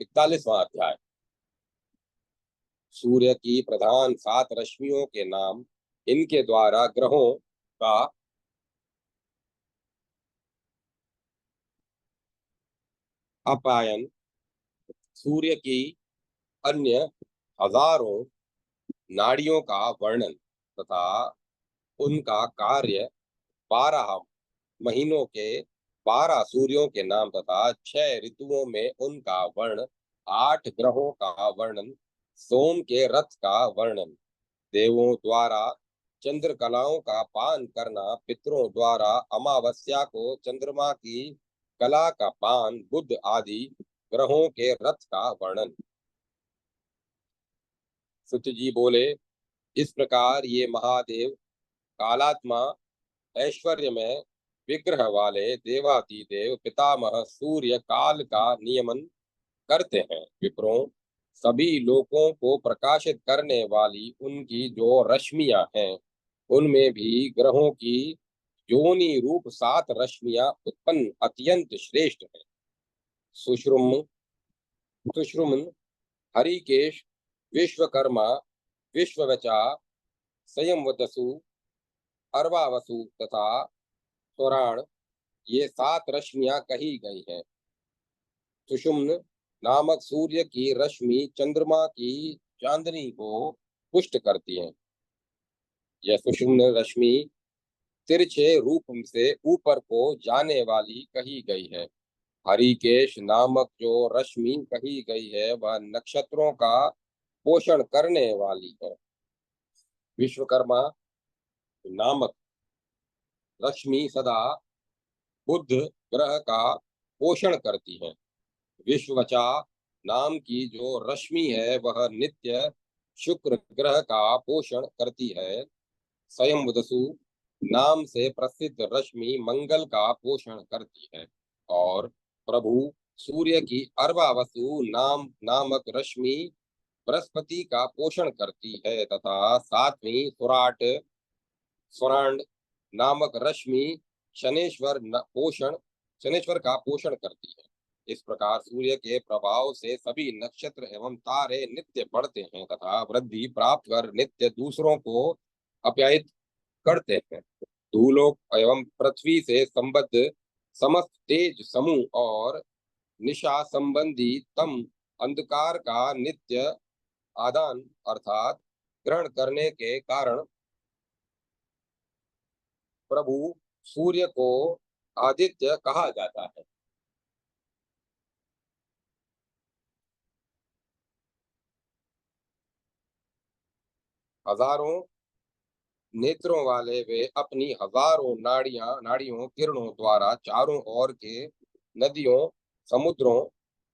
41वां अध्याय। सूर्य की प्रधान 7 रश्मियों के नाम, इनके द्वारा ग्रहों का अपायन, सूर्य की अन्य हजारों नाड़ियों का वर्णन तथा उनका कार्य, 12 महीनों के 12 सूर्यों के नाम तथा 6 ऋतुओं में उनका वर्ण, 8 ग्रहों का वर्णन, सोम के रथ का वर्णन, देवों द्वारा चंद्रकलाओं का पान करना, पितरों द्वारा अमावस्या को चंद्रमा की कला का पान, बुध आदि ग्रहों के रथ का वर्णन। सुत जी बोले, इस प्रकार ये महादेव कालात्मा ऐश्वर्य में विग्रह वाले देवादिदेव पितामह सूर्य काल का नियमन करते हैं। विप्रों, सभी लोकों को प्रकाशित करने वाली उनकी जो रश्मियां हैं, उनमें भी ग्रहों की योनि रूप 7 रश्मियां उत्पन्न अत्यंत श्रेष्ठ है। सुश्रुम सुश्रुमन, हरिकेश, विश्वकर्मा, विश्ववचा, संयमवतसु, अर्वावसु तथा स्वराण, ये 7 रश्मियां कही गई हैं। सुषुम्न नामक सूर्य की रश्मि चंद्रमा की चांदनी को पुष्ट करती है। यह सुषुम्न रश्मि तिरछे रूप से ऊपर को जाने वाली कही गई है। हरिकेश नामक जो रश्मि कही गई है वह नक्षत्रों का पोषण करने वाली है। विश्वकर्मा नामक रश्मि सदा बुध ग्रह का पोषण करती है। विश्ववचा नाम की जो रश्मि है वह नित्य शुक्र ग्रह का पोषण करती है। स्वयंवसु नाम से प्रसिद्ध रश्मि मंगल का पोषण करती है। और प्रभु सूर्य की अर्वावसु नामक रश्मि बृहस्पति का पोषण करती है तथा सातवीं स्वरांड नामक रश्मि शनेश्वर का पोषण करती है। इस प्रकार सूर्य के प्रभाव से सभी नक्षत्र एवं तारे नित्य बढ़ते हैं तथा वृद्धि प्राप्त कर नित्य दूसरों को अप्यायित करते हैं। धूलोक एवं पृथ्वी से संबद्ध समस्त तेज समूह और निशा संबंधी तम अंधकार का नित्य आदान अर्थात ग्रहण करने के कारण प्रभु सूर्य को आदित्य कहा जाता है। हजारों नेत्रों वाले वे अपनी हजारों नाड़ियों किरणों द्वारा चारों ओर के नदियों, समुद्रों,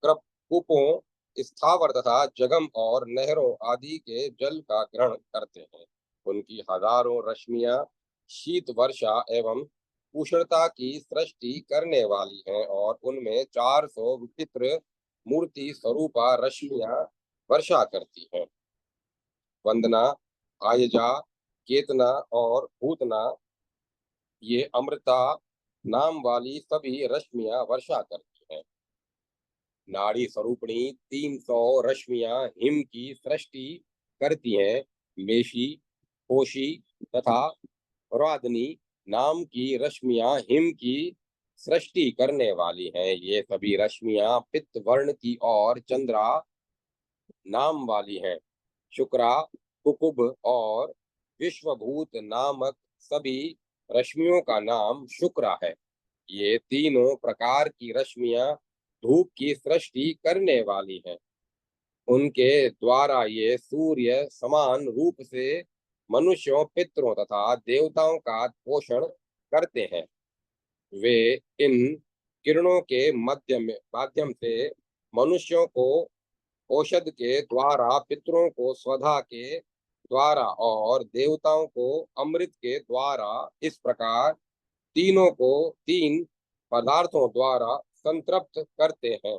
कूपों, स्थावर तथा जगम और नहरों आदि के जल का ग्रहण करते हैं। उनकी हजारों रश्मियां शीत वर्षा एवं उष्णता की सृष्टि करने वाली हैं और उनमें 400 विचित्र मूर्ति स्वरूपा रश्मियां वर्षा करती हैं। वंदना, आयजा, केतना और भूतना ये अमृता नाम वाली सभी रश्मियां वर्षा करती हैं। नाड़ी स्वरूपणी 300 रश्मियां हिम की सृष्टि करती हैं। मेषी, कोशी तथा रादनी नाम की रश्मियां हिम की सृष्टि करने वाली हैं। ये सभी रश्मियां पित्त वर्ण की और चंद्रा नाम वाली हैं। शुक्रा, कुकुब और विश्वभूत नामक सभी रश्मियों का नाम शुक्रा है। ये तीनों प्रकार की रश्मियां धूप की सृष्टि करने वाली हैं। उनके द्वारा ये सूर्य समान रूप से मनुष्यों, पितरों तथा देवताओं का पोषण करते हैं। वे इन किरणों के माध्यम से मनुष्यों को औषध के द्वारा, पितरों को स्वधा के द्वारा और देवताओं को अमृत के द्वारा इस प्रकार तीनों को तीन पदार्थों द्वारा संतृप्त करते हैं।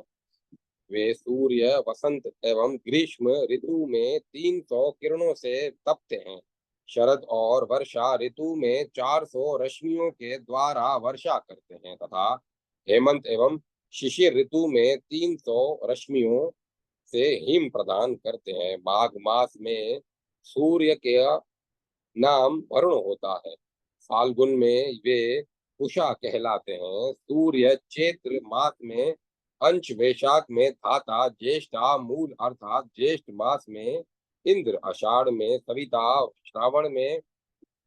वे सूर्य वसंत एवं ग्रीष्म ऋतु में 300 किरणों से तपते हैं। शरद और वर्षा ऋतु में 400 रश्मियों के द्वारा वर्षा करते हैं तथा हेमंत एवं शिशिर ऋतु में 300 रश्मियों से हिम प्रदान करते हैं। माघ मास में सूर्य के नाम वरुण होता है। फाल्गुन में वे उषा कहलाते हैं। सूर्य चैत्र मास में अंश, वैशाख में धाता, ज्येष्ठा मूल अर्थात ज्येष्ठ मास में इंद्र, आषाढ़ में सविता, श्रावण में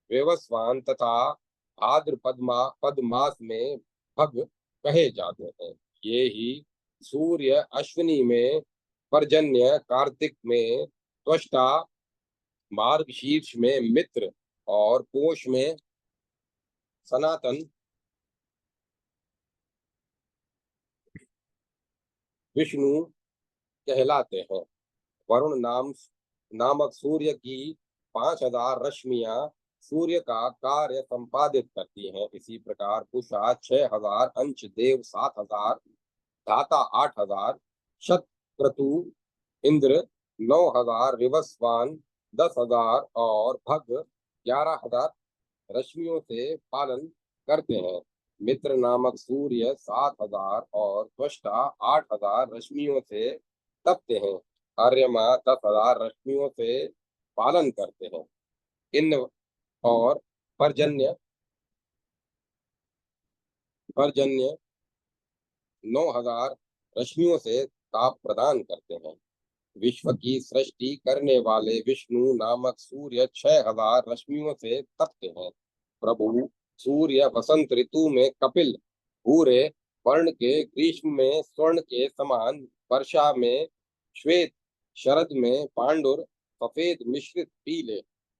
वेवस्वान तथा पद मास में भग कहे जाते हैं। ये ही सूर्य अश्विनी में पर्जन्य, कार्तिक में त्वष्टा, मार्गशीर्ष में मित्र और पोष में सनातन, विष्णु कहलाते हैं। वरुण नामक सूर्य की 5000 रश्मियां सूर्य का कार्य संपादित करती हैं। इसी प्रकार उषा 6000, अंश देव 7000, धाता 8000, शतक्रतु इंद्र 9000, विवस्वान 10,000 और भग 11,000 रश्मियों से पालन करते हैं। मित्र नामक सूर्य 7,000 और त्वष्टा 8,000 रश्मियों से तपते हैं। आर्यमा 10,000 रश्मियों से पालन करते हैं। इन और पर्जन्य पर्जन्य 9,000 रश्मियों से ताप प्रदान करते हैं। विश्व की सृष्टि करने वाले विष्णु नामक सूर्य 6000 रश्मियों से तपते हैं। प्रभु सूर्य वसंत ऋतु में कपिल भूरे वर्ण के, ग्रीष्म में स्वर्ण के समान, वर्षा में श्वेत, शरद में पांडुर सफेद मिश्रित पीले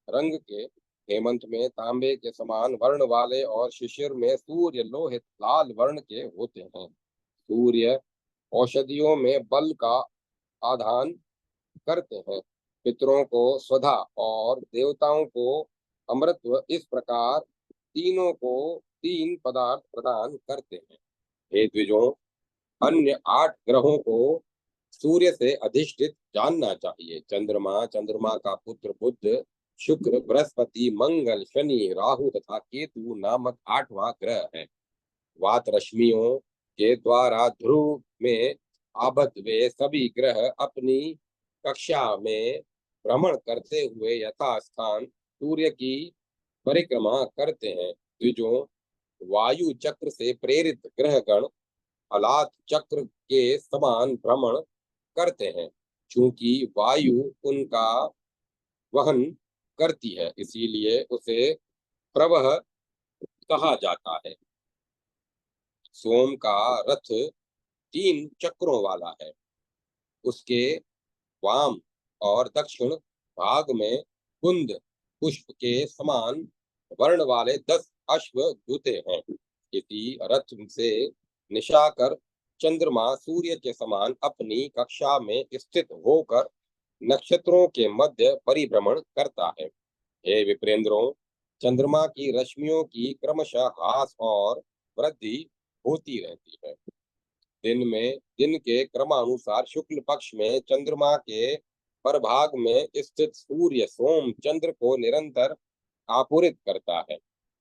रंग के, हेमंत में तांबे के समान वर्ण वाले और शिशिर में सूर्य लोहित लाल वर्ण के होते हैं। सूर्य औषधियों में बल का आधान करते हैं। पितरों को स्वधा और देवताओं को अमृतत्व, इस प्रकार तीनों को तीन पदार्थ प्रदान करते हैं। हे द्विजों, अन्य 8 ग्रहों को सूर्य से अधिष्ठित जानना चाहिए। चंद्रमा, चंद्रमा का पुत्र बुध, शुक्र, बृहस्पति, मंगल, शनि, राहु तथा केतु नामक 8वां ग्रह है। वात रश्मियों के द्वारा ध्रुव में आबद्ध वे सभी ग्रह अपनी कक्षा में भ्रमण करते हुए यथास्थान सूर्य की परिक्रमा करते हैं। द्विजों, वायु चक्र से प्रेरित ग्रहगण हलात चक्र के समान भ्रमण करते हैं। चूंकि वायु उनका वहन करती है, इसीलिए उसे प्रवह कहा जाता है। सोम का रथ 3 चक्रों वाला है। उसके वाम और दक्षिण भाग में कुंद पुष्प के समान वर्ण वाले 10 अश्व जुते हैं। इसी रथ से निशाकर चंद्रमा सूर्य के समान अपनी कक्षा में स्थित होकर नक्षत्रों के मध्य परिभ्रमण करता है। हे विप्रेंद्रों, चंद्रमा की रश्मियों की क्रमशः ह्रास और वृद्धि होती रहती है। दिन के क्रमानुसार शुक्ल पक्ष में चंद्रमा के परभाग में स्थित सूर्य सोम चंद्र को निरंतर आपूरित करता है।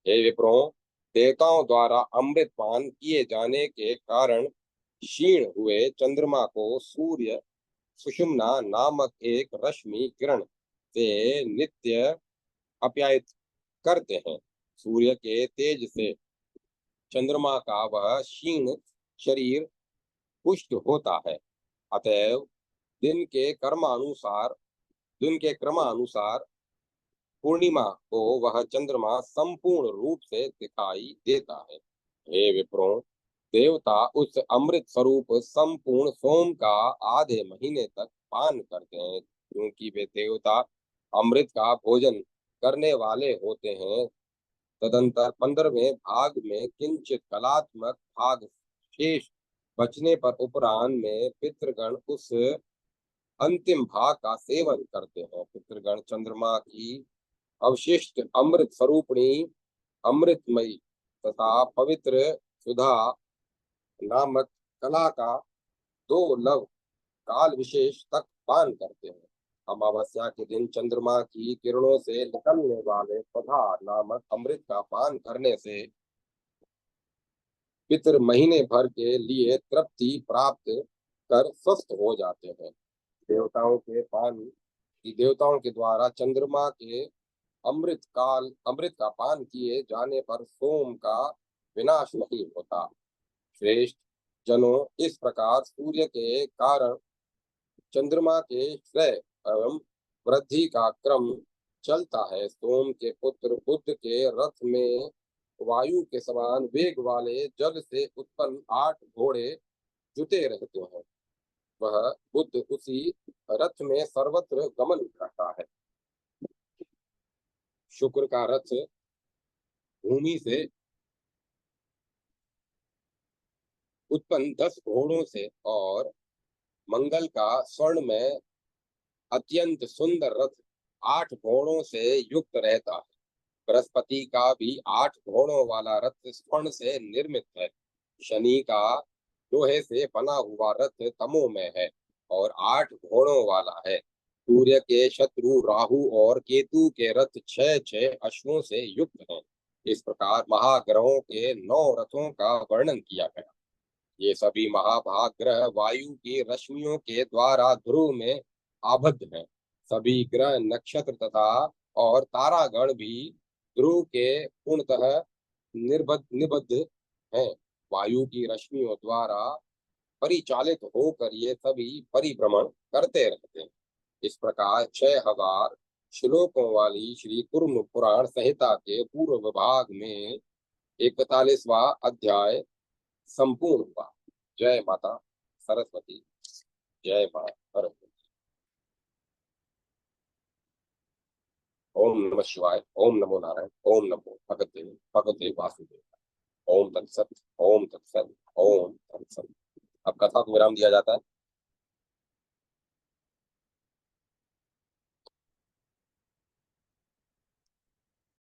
हे विप्रों, देवताओं द्वारा अमृत पान किए जाने के कारण क्षीण हुए चंद्रमा को सूर्य सुषुम्ना नामक एक रश्मि किरण से नित्य अप्यायित करते हैं। सूर्य के तेज से चंद्रमा का वह क्षीण शरीर पुष्ट होता है। अतएव दिन के क्रमानुसार पूर्णिमा को वह चंद्रमा संपूर्ण रूप से दिखाई देता है। हे विप्रों, देवता उस अमृत स्वरूप संपूर्ण सोम का आधे महीने तक पान करते हैं, क्योंकि वे देवता अमृत का भोजन करने वाले होते हैं। तदंतर 15वें भाग में किंचित कलात्मक भाग शेष बचने पर उपरांत में पितृगण उस अंतिम भाग का सेवन करते हैं। पितृगण चंद्रमा की अवशिष्ट अमृत स्वरूपणी अमृतमयी तथा पवित्र सुधा नामक कला का 2 लव काल विशेष तक पान करते हैं। अमावस्या के दिन चंद्रमा की किरणों से निकलने वाले सुधा नामक अमृत का पान करने से पितृ महीने भर के लिए तृप्ति प्राप्त कर स्वस्थ हो जाते हैं। देवताओं के द्वारा चंद्रमा के अमृत का पान किए जाने पर सोम का विनाश नहीं होता। श्रेष्ठ जनों, इस प्रकार सूर्य के कारण चंद्रमा के क्षय एवं वृद्धि का क्रम चलता है। सोम के पुत्र बुध के रथ में वायु के समान वेग वाले जल से उत्पन्न 8 घोड़े जुटे रहते हैं। वह बुध उसी रथ में सर्वत्र गमन करता है। शुक्र का रथ भूमि से उत्पन्न 10 घोड़ों से और मंगल का स्वर्ण में अत्यंत सुंदर रथ 8 घोड़ों से युक्त रहता है। बृहस्पति का भी 8 घोड़ों वाला रथ स्वर्ण से निर्मित है। शनि का लोहे से बना हुआ रथ तमो में है और 8 घोड़ों वाला है। सूर्य के शत्रु राहु और केतु के रथ 6 अश्वों से युक्त हैं। इस प्रकार महाग्रहों के 9 रथों का वर्णन किया गया। ये सभी महाभाग ग्रह वायु की रश्मियों के द्वारा ध्रुव में आबद्ध हैं। सभी ग्रह, नक्षत्र तथा और तारागण भी ध्रुव के पूर्णतः निबद्ध हैं। वायु की रश्मियों द्वारा परिचालित होकर ये सभी परिभ्रमण करते रहते हैं। इस प्रकार 6000 श्लोकों वाली श्री कुर्म पुराण संहिता के पूर्व भाग में 41वां अध्याय संपूर्ण हुआ। जय माता सरस्वती, जय मां सरस्वती। ओम नमः शिवाय, ओम नमो नारायण, ओम नमो भगवते वासुदेव। ओम तत्सत, ओम तत्सत, ओम तत्सत। अब कथा को विराम दिया जाता है।